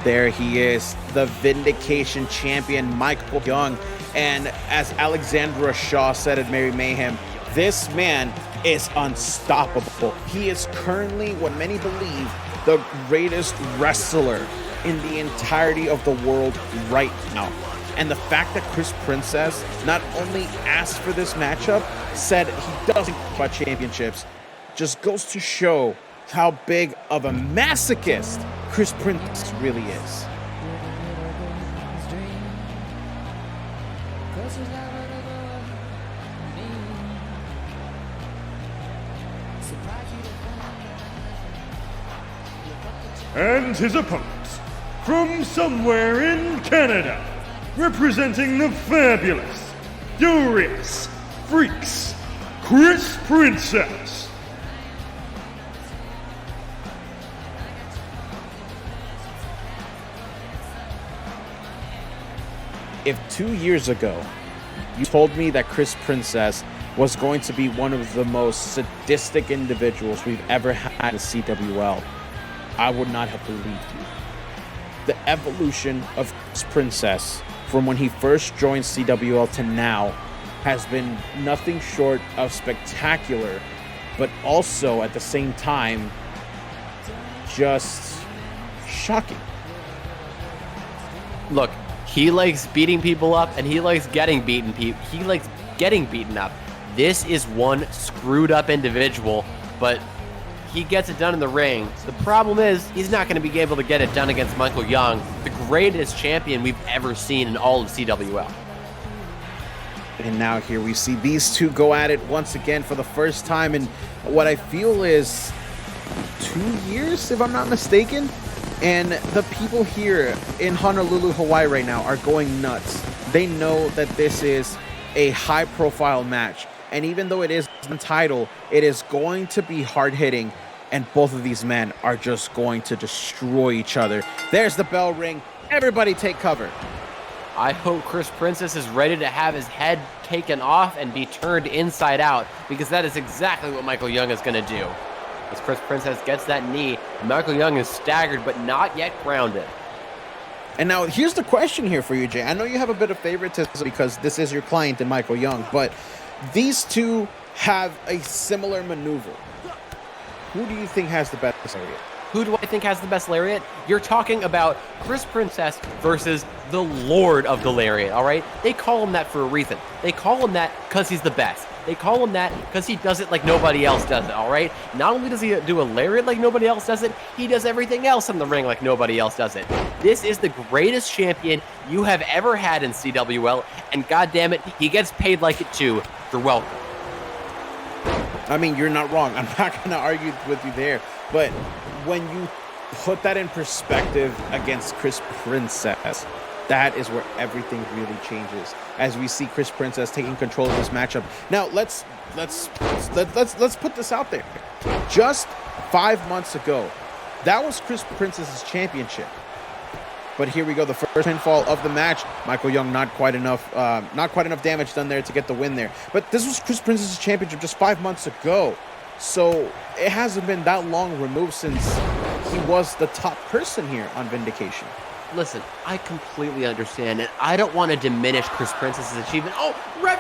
There he is, the Vindication champion, Michael Young. And as Alexandra Shaw said at Mary Mayhem, this man is unstoppable. He is currently what many believe the greatest wrestler in the entirety of the world right now. And the fact that Chris Princess not only asked for this matchup, said he doesn't care about championships, just goes to show how big of a masochist Chris Princess really is. And his opponent, from somewhere in Canada, representing the fabulous, furious, freaks, Chris Princess. If 2 years ago you told me that Chris Princess was going to be one of the most sadistic individuals we've ever had in CWL, I would not have believed you. The evolution of Chris Princess from when he first joined CWL to now has been nothing short of spectacular, but also at the same time, just shocking. Look, he likes beating people up, and he likes getting beaten. He likes getting beaten up. This is one screwed up individual, but he gets it done in the ring. The problem is, he's not going to be able to get it done against Michael Young, the greatest champion we've ever seen in all of CWL. And now here we see these two go at it once again for the first time in what I feel is 2 years, if I'm not mistaken. And the people here in Honolulu, Hawaii right now are going nuts. They know that this is a high-profile match. And even though it is the title, it is going to be hard-hitting. And both of these men are just going to destroy each other. There's the bell ring. Everybody take cover. I hope Chris Princess is ready to have his head taken off and be turned inside out, because that is exactly what Michael Young is going to do. As Chris Princess gets that knee, Michael Young is staggered but not yet grounded. And now here's the question here for you, Jay. I know you have a bit of favoritism because this is your client in Michael Young, but these two have a similar maneuver. Who do you think has the best lariat? Who do I think has the best lariat? You're talking about Chris Princess versus the Lord of the Lariat, all right? They call him that for a reason. They call him that because he's the best. They call him that because he does it like nobody else does it, all right? Not only does he do a lariat like nobody else does it, he does everything else in the ring like nobody else does it. This is the greatest champion you have ever had in CWL, and goddammit, he gets paid like it too. You're welcome. I mean, you're not wrong. I'm not going to argue with you there. But when you put that in perspective against Chris Princess, that is where everything really changes. As we see Chris Princess taking control of this matchup. Now, let's put this out there. Just 5 months ago, that was Chris Princess's championship. But here we go, the first pinfall of the match. Michael Young, not quite enough damage done there to get the win there. But this was Chris Princess's championship just 5 months ago. So it hasn't been that long removed since he was the top person here on Vindication. Listen, I completely understand, and I don't want to diminish Chris Princess's achievement. Oh, ref,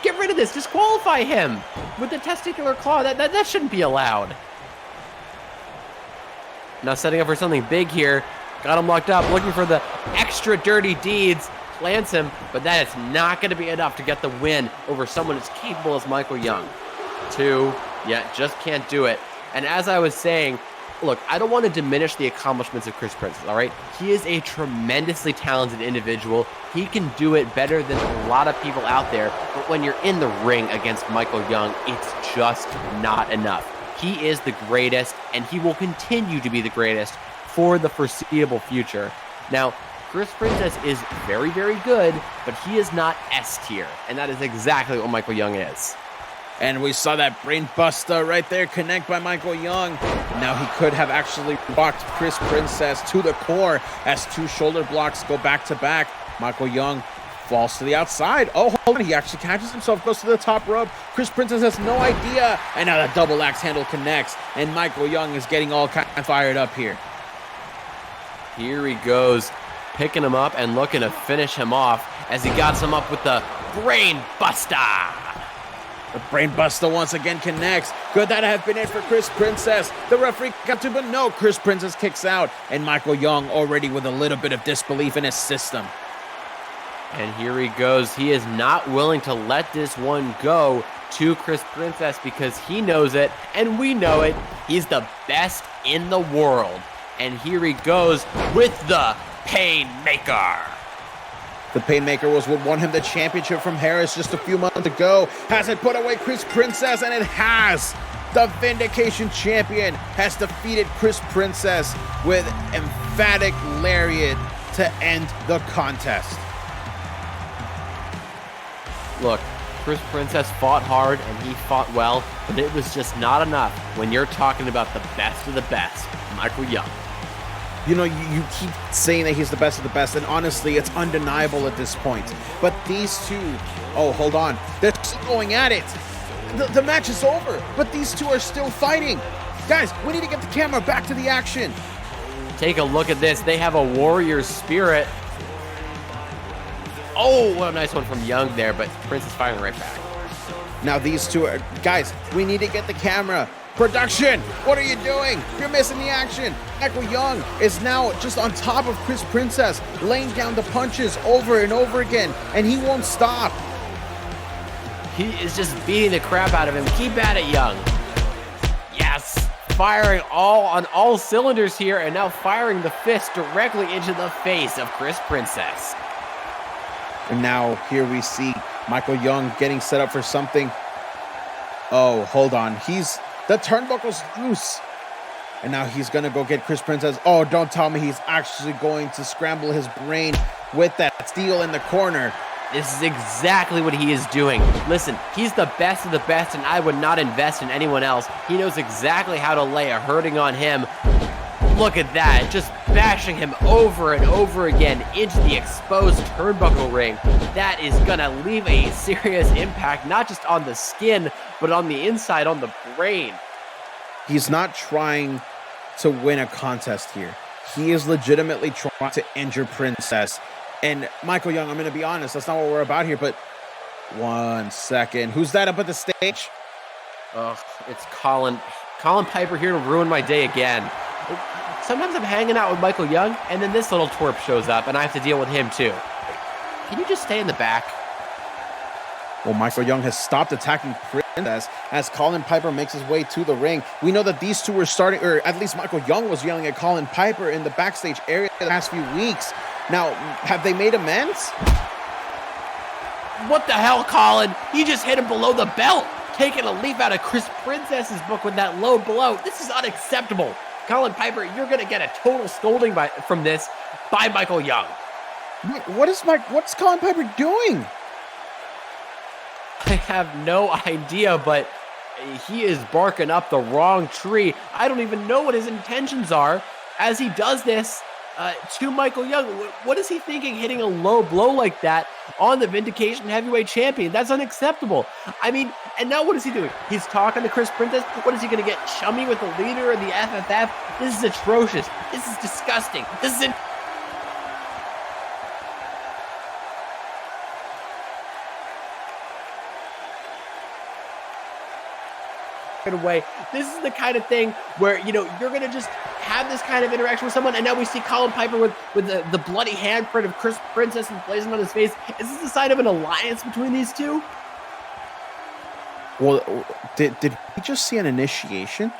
get rid of this. Disqualify him with the testicular claw. That shouldn't be allowed. Now setting up for something big here. Got him locked up, looking for the extra dirty deeds. Plants him, but that is not going to be enough to get the win over someone as capable as Michael Young. 2. Yeah, just can't do it. And as I was saying, look, I don't want to diminish the accomplishments of Chris Princess, all right? He is a tremendously talented individual. He can do it better than a lot of people out there, but when you're in the ring against Michael Young, it's just not enough. He is the greatest, and he will continue to be the greatest for the foreseeable future. Now, Chris Princess is very, very good, but he is not S tier, and that is exactly what Michael Young is. And we saw that brain buster right there connect by Michael Young. Now he could have actually rocked Chris Princess to the core as 2 shoulder blocks go back to back. Michael Young falls to the outside. Oh, hold on. He actually catches himself, goes to the top rope. Chris Princess has no idea. And now the double axe handle connects. And Michael Young is getting all kind of fired up here. Here he goes, picking him up and looking to finish him off as he got him up with the brain buster. The brain buster once again connects. Could that have been it for Chris Princess? The referee got to, but no, Chris Princess kicks out. And Michael Young already with a little bit of disbelief in his system. And here he goes. He is not willing to let this one go to Chris Princess because he knows it, and we know it. He's the best in the world. And here he goes with the Painmaker. The Painmaker was what won him the championship from Harris just a few months ago. Has it put away Chris Princess? And it has. The Vindication champion has defeated Chris Princess with emphatic lariat to end the contest. Look, Chris Princess fought hard and he fought well, but it was just not enough when you're talking about the best of the best, Michael Young. You know, you keep saying that he's the best of the best, and honestly, it's undeniable at this point. But these two, oh, hold on. They're still going at it. The match is over, but these two are still fighting. Guys, we need to get the camera back to the action. Take a look at this. They have a warrior spirit. Oh, what a nice one from Young there, but Prince is firing right back. Now these two are, guys, we need to get the camera. Production, what are you doing? You're missing the action. Michael Young is now just on top of Chris Princess, laying down the punches over and over again, and he won't stop. He is just beating the crap out of him. Keep at it, Young. Yes, firing on all cylinders here, and now firing the fist directly into the face of Chris Princess. And now here we see Michael Young getting set up for something. Oh, hold on. The turnbuckle's loose. And now he's going to go get Chris Princess. Oh, don't tell me he's actually going to scramble his brain with that steel in the corner. This is exactly what he is doing. Listen, he's the best of the best, and I would not invest in anyone else. He knows exactly how to lay a hurting on him. Look at that, just bashing him over and over again into the exposed turnbuckle ring. That is gonna leave a serious impact, not just on the skin, but on the inside, on the brain. He's not trying to win a contest here. He is legitimately trying to injure Princess. And Michael Young, I'm gonna be honest, that's not what we're about here, but 1 second. Who's that up at the stage? Ugh, it's Colin Piper here to ruin my day again. Sometimes I'm hanging out with Michael Young, and then this little twerp shows up, and I have to deal with him too. Can you just stay in the back? Well, Michael Young has stopped attacking Princess as Colin Piper makes his way to the ring. We know that these two were starting, or at least Michael Young was yelling at Colin Piper in the backstage area the past few weeks. Now, have they made amends? What the hell, Colin? He just hit him below the belt, taking a leaf out of Chris Princess's book with that low blow. This is unacceptable. Colin Piper, you're going to get a total scolding from this by Michael Young. What's Colin Piper doing? I have no idea, but he is barking up the wrong tree. I don't even know what his intentions are as he does this to Michael Young. What is he thinking, hitting a low blow like that on the Vindication heavyweight champion? That's unacceptable. I mean, and now what is he doing? He's talking to Chris Princess. What is he going to get chummy with the leader of the FFF? This is atrocious. This is disgusting. This is away. This is the kind of thing where, you know, you're going to just have this kind of interaction with someone, and now we see Colin Piper with the bloody handprint of Chris Princess emblazoned on his face. Is this a sign of an alliance between these two? Well, did we just see an initiation?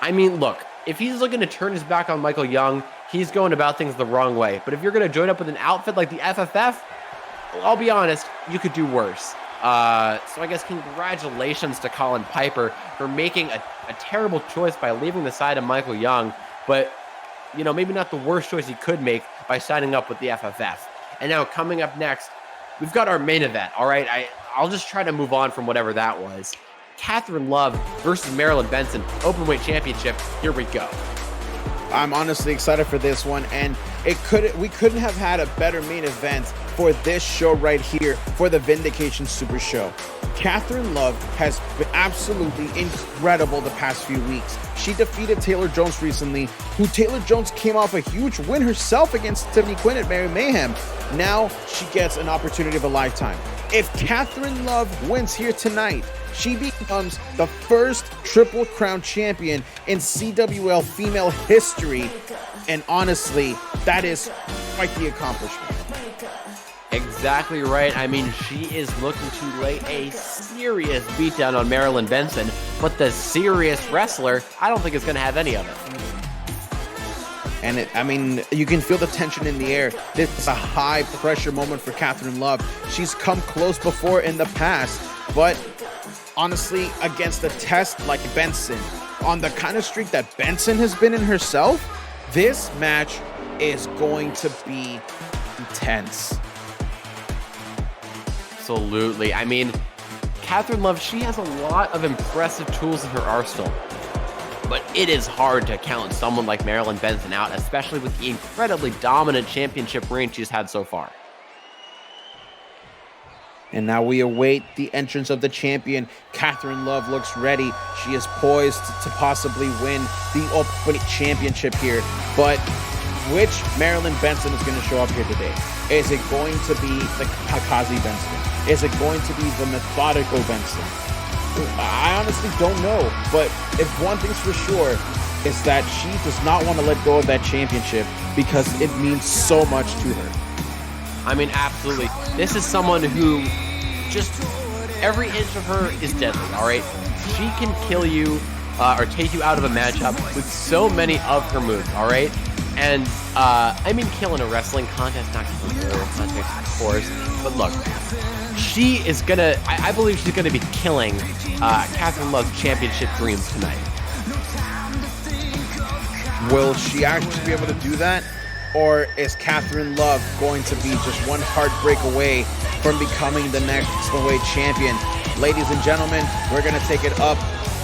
I mean, look, if he's looking to turn his back on Michael Young, he's going about things the wrong way. But if you're going to join up with an outfit like the FFF, I'll be honest, you could do worse. So I guess congratulations to Colin Piper for making a terrible choice by leaving the side of Michael Young, but, you know, maybe not the worst choice he could make by signing up with the FFF. And now coming up next, we've got our main event, all right? I'll just try to move on from whatever that was. Catherine Love versus Marilyn Benson, Openweight Championship. Here we go. I'm honestly excited for this one, and we couldn't have had a better main event for this show right here for the Vindication Super Show. Catherine Love has been absolutely incredible the past few weeks. She defeated Taylor Jones recently, who Taylor Jones came off a huge win herself against Tiffany Quinn at Mary Mayhem. Now she gets an opportunity of a lifetime. If Catherine Love wins here tonight, she becomes the first Triple Crown champion in CWL female history. And honestly, that is quite the accomplishment. Exactly right. I mean, she is looking to lay a serious beatdown on Marilyn Benson, but the serious wrestler, I don't think is going to have any of it. And I mean, you can feel the tension in the air. This is a high pressure moment for Catherine Love. She's come close before in the past, but honestly, against a test like Benson, on the kind of streak that Benson has been in herself, this match is going to be intense. Absolutely. I mean, Catherine Love, she has a lot of impressive tools in her arsenal, but it is hard to count someone like Marilyn Benson out, especially with the incredibly dominant championship reign she's had so far. And now we await the entrance of the champion. Catherine Love looks ready. She is poised to possibly win the Open Championship here. But which Marilyn Benson is going to show up here today? Is it going to be the Kamikaze Benson? Is it going to be the methodical Benson? I honestly don't know. But if one thing's for sure, is that she does not want to let go of that championship because it means so much to her. I mean, absolutely. This is someone who just every inch of her is deadly, all right? She can kill you or take you out of a matchup with so many of her moves, all right? And I mean, killing a wrestling contest, not killing a real contest, of course. But look, she is gonna, I believe she's gonna be killing Catherine Love's championship dreams tonight. Will she actually be able to do that? Or is Catherine Love going to be just one heartbreak away from becoming the next Openweight champion? Ladies and gentlemen, we're going to take it up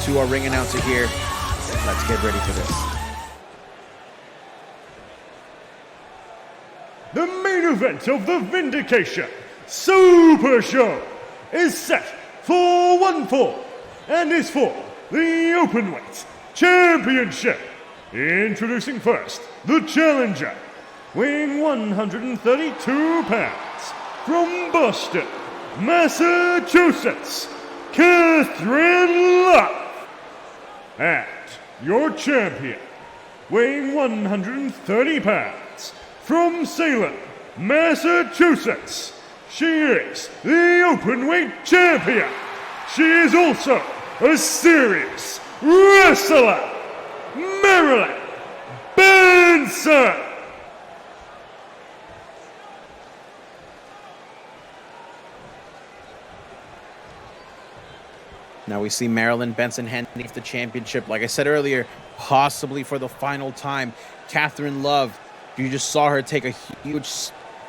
to our ring announcer here. Let's get ready for this. The main event of the Vindication Super Show is set for 1 fall and is for the Openweight Championship. Introducing first, the challenger, weighing 132 pounds, from Boston, Massachusetts, Catherine Love. And your champion, weighing 130 pounds, from Salem, Massachusetts, she is the Openweight champion. She is also a serious wrestler, Marilyn Benson. Now we see Marilyn Benson handing the championship, like I said earlier, possibly for the final time. Catherine Love, you just saw her take a huge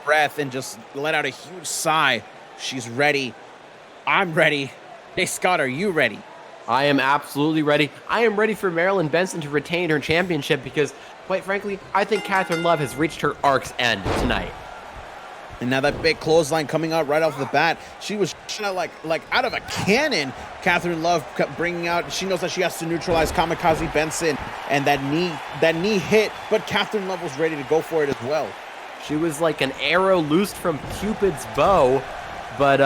breath and just let out a huge sigh. She's ready. I'm ready. Hey, Scott, are you ready? I am absolutely ready. I am ready for Marilyn Benson to retain her championship because, quite frankly, I think Catherine Love has reached her arc's end tonight. And now that big clothesline coming out right off the bat, she was like out of a cannon. Catherine Love bringing out, she knows that she has to neutralize Kamikaze Benson, and that knee hit, but Catherine Love was ready to go for it as well. She was like an arrow loosed from Cupid's bow, but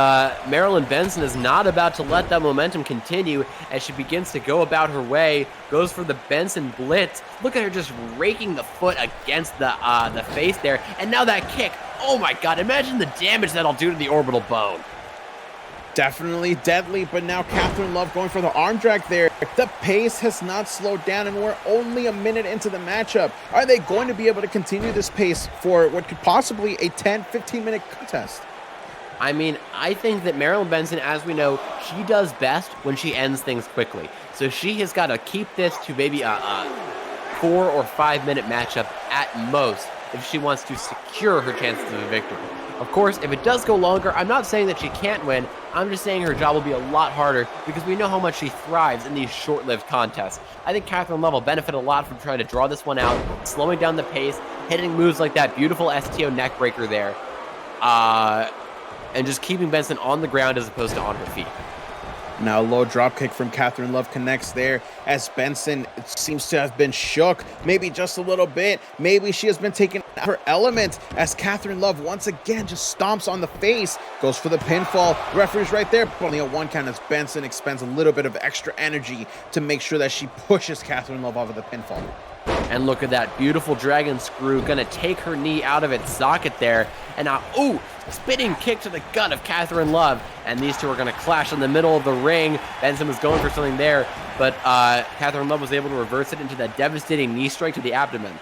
Marilyn Benson is not about to let that momentum continue as she begins to go about her way, goes for the Benson Blitz. Look at her just raking the foot against the face there, and now that kick. Oh my God, imagine the damage that'll do to the orbital bone. Definitely deadly, but now Catherine Love going for the arm drag there. The pace has not slowed down, and we're only a minute into the matchup. Are they going to be able to continue this pace for what could possibly a 10-15 minute contest? I mean, I think that Marilyn Benson, as we know, she does best when she ends things quickly. So she has got to keep this to maybe a 4 or 5 minute matchup at most if she wants to secure her chances of a victory. Of course, if it does go longer, I'm not saying that she can't win. I'm just saying her job will be a lot harder because we know how much she thrives in these short-lived contests. I think Catherine Love will benefit a lot from trying to draw this one out, slowing down the pace, hitting moves like that beautiful STO neckbreaker there, and just keeping Benson on the ground as opposed to on her feet. Now a low drop kick from Catherine Love connects there as Benson seems to have been shook, maybe just a little bit. Maybe she has been taken out of her element as Catherine Love once again just stomps on the face, goes for the pinfall. Referee's right there, but only a 1 count as Benson expends a little bit of extra energy to make sure that she pushes Catherine Love off of the pinfall. And look at that beautiful dragon screw, gonna take her knee out of its socket there. And now, ooh, spinning kick to the gut of Catherine Love. And these two are gonna clash in the middle of the ring. Benson was going for something there, but Catherine Love was able to reverse it into that devastating knee strike to the abdomen.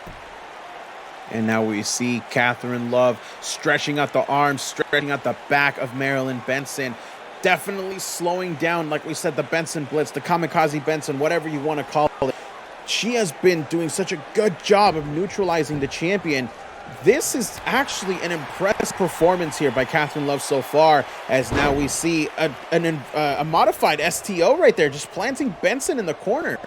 And now we see Catherine Love stretching out the arms, stretching out the back of Marilyn Benson. Definitely slowing down, like we said, the Benson Blitz, the Kamikaze Benson, whatever you want to call it. She has been doing such a good job of neutralizing the champion. This is actually an impressive performance here by Catherine Love so far, as now we see a modified STO right there, just planting Benson in the corner.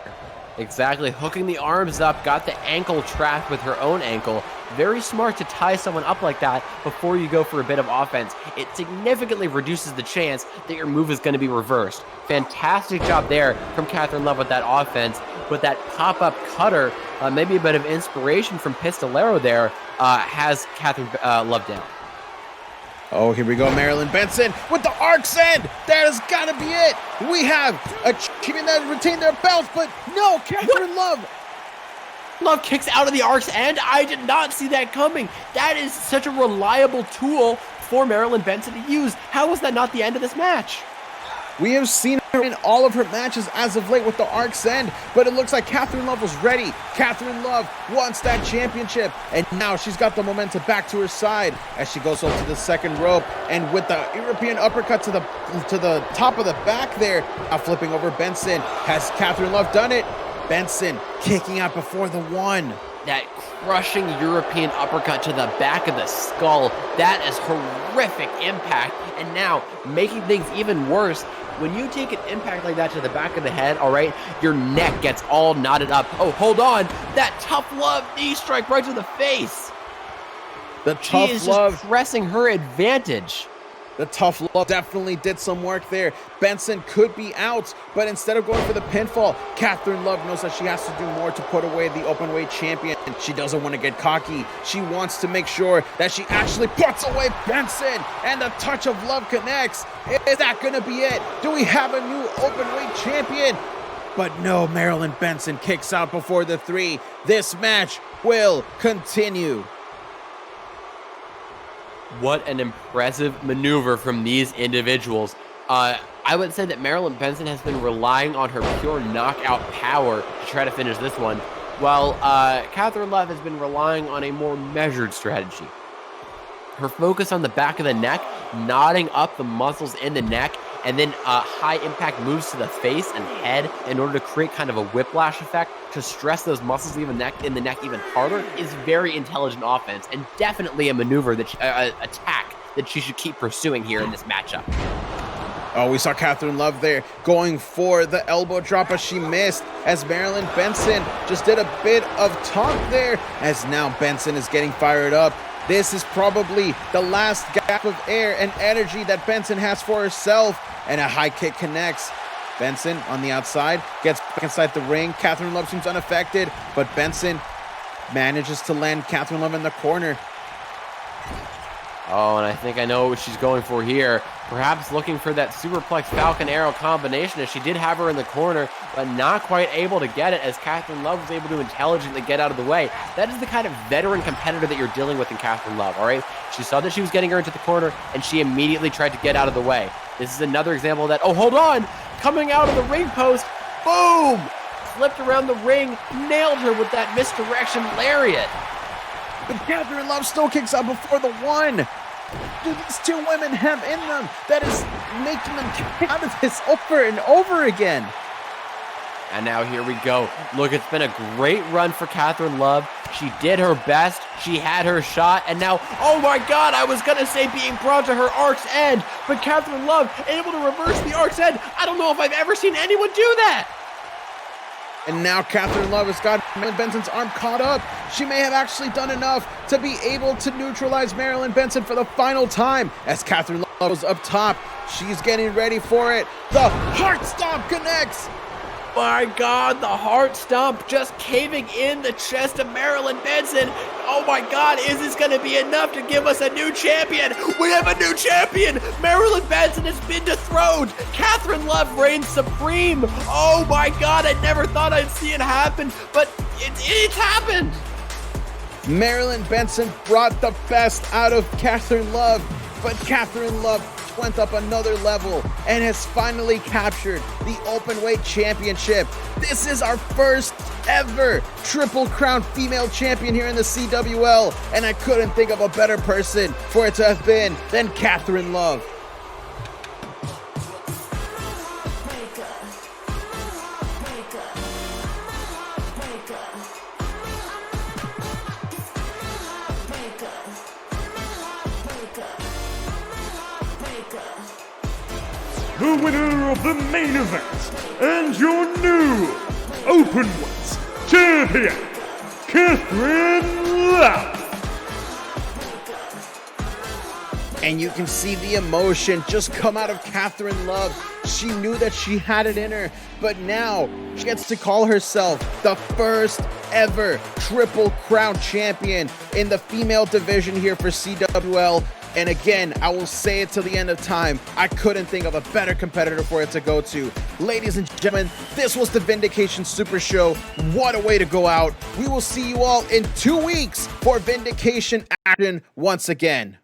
Exactly, hooking the arms up, got the ankle trapped with her own ankle. Very smart to tie someone up like that before you go for a bit of offense. It significantly reduces the chance that your move is going to be reversed. Fantastic job there from Catherine Love with that offense. With that pop-up cutter, maybe a bit of inspiration from Pistolero there, has Catherine Love down. Oh, here we go, Marilyn Benson with the arc send. That has got to be it. We have a champion that retained their belts, but no, Catherine Love. Love kicks out of the arc's end. I did not see that coming. That is such a reliable tool for Marilyn Benson to use. How was that not the end of this match? We have seen her in all of her matches as of late with the arc send, but it looks like Catherine Love was ready. Catherine Love wants that championship, and now she's got the momentum back to her side as she goes over to the second rope, and with the European uppercut to the top of the back there, now flipping over Benson. Has Catherine Love done it? Benson kicking out before the 1. That crushing European uppercut to the back of the skull, that is horrific impact. And now, making things even worse, when you take an impact like that to the back of the head, all right, your neck gets all knotted up. Oh, hold on, that tough love knee strike right to the face. She is just pressing her advantage. The tough love definitely did some work there. Benson could be out, but instead of going for the pinfall, Catherine Love knows that she has to do more to put away the openweight champion. She doesn't want to get cocky. She wants to make sure that she actually puts away Benson, and the touch of love connects. Is that going to be it? Do we have a new openweight champion? But no, Marilyn Benson kicks out before the 3. This match will continue. What an impressive maneuver from these individuals. I would say that Marilyn Benson has been relying on her pure knockout power to try to finish this one, while Catherine Love has been relying on a more measured strategy. Her focus on the back of the neck, knotting up the muscles in the neck, and then high impact moves to the face and head in order to create kind of a whiplash effect to stress those muscles in the neck even harder is very intelligent offense, and definitely a maneuver that attack that she should keep pursuing here in this matchup. Oh, we saw Catherine Love there going for the elbow drop, but she missed as Marilyn Benson just did a bit of taunt there, as now Benson is getting fired up. This is probably the last gap of air and energy that Benson has for herself, and a high kick connects. Benson on the outside gets back inside the ring. Catherine Love seems unaffected, but Benson manages to land Catherine Love in the corner. Oh, and I think I know what she's going for here. Perhaps looking for that superplex Falcon Arrow combination, as she did have her in the corner, but not quite able to get it as Catherine Love was able to intelligently get out of the way. That is the kind of veteran competitor that you're dealing with in Catherine Love, all right? She saw that she was getting her into the corner, and she immediately tried to get out of the way. This is another example of that. Oh, hold on. Coming out of the ring post. Boom. Flipped around the ring. Nailed her with that misdirection lariat. But Catherine Love still kicks out before the one. Do these two women have in them that is making them kick out of this over and over again? And now here we go. Look, it's been a great run for Catherine Love. She did her best. She had her shot. And now, oh my God, I was going to say being brought to her arc's end. But Catherine Love able to reverse the arc's end. I don't know if I've ever seen anyone do that. And now Catherine Love has got Marilyn Benson's arm caught up. She may have actually done enough to be able to neutralize Marilyn Benson for the final time. As Catherine Love is up top, she's getting ready for it. The heart stomp connects. My God, the heart stomp just caving in the chest of Marilyn Benson. Oh my God, is this going to be enough to give us a new champion? We have a new champion. Marilyn Benson has been dethroned. Catherine Love reigns supreme. Oh my God, I never thought I'd see it happen, but it's happened. Marilyn Benson brought the best out of Catherine Love, but Catherine Love went up another level and has finally captured the Openweight Championship. This is our first ever Triple Crown female champion here in the CWL, and I couldn't think of a better person for it to have been than Catherine Love. The winner of the main event and your new Openweight champion, Catherine Love. And you can see the emotion just come out of Catherine Love. She knew that she had it in her, but now she gets to call herself the first ever Triple Crown champion in the female division here for CWL. And again, I will say it till the end of time, I couldn't think of a better competitor for it to go to. Ladies and gentlemen, this was the Vindication Super Show. What a way to go out. We will see you all in 2 weeks for Vindication action once again.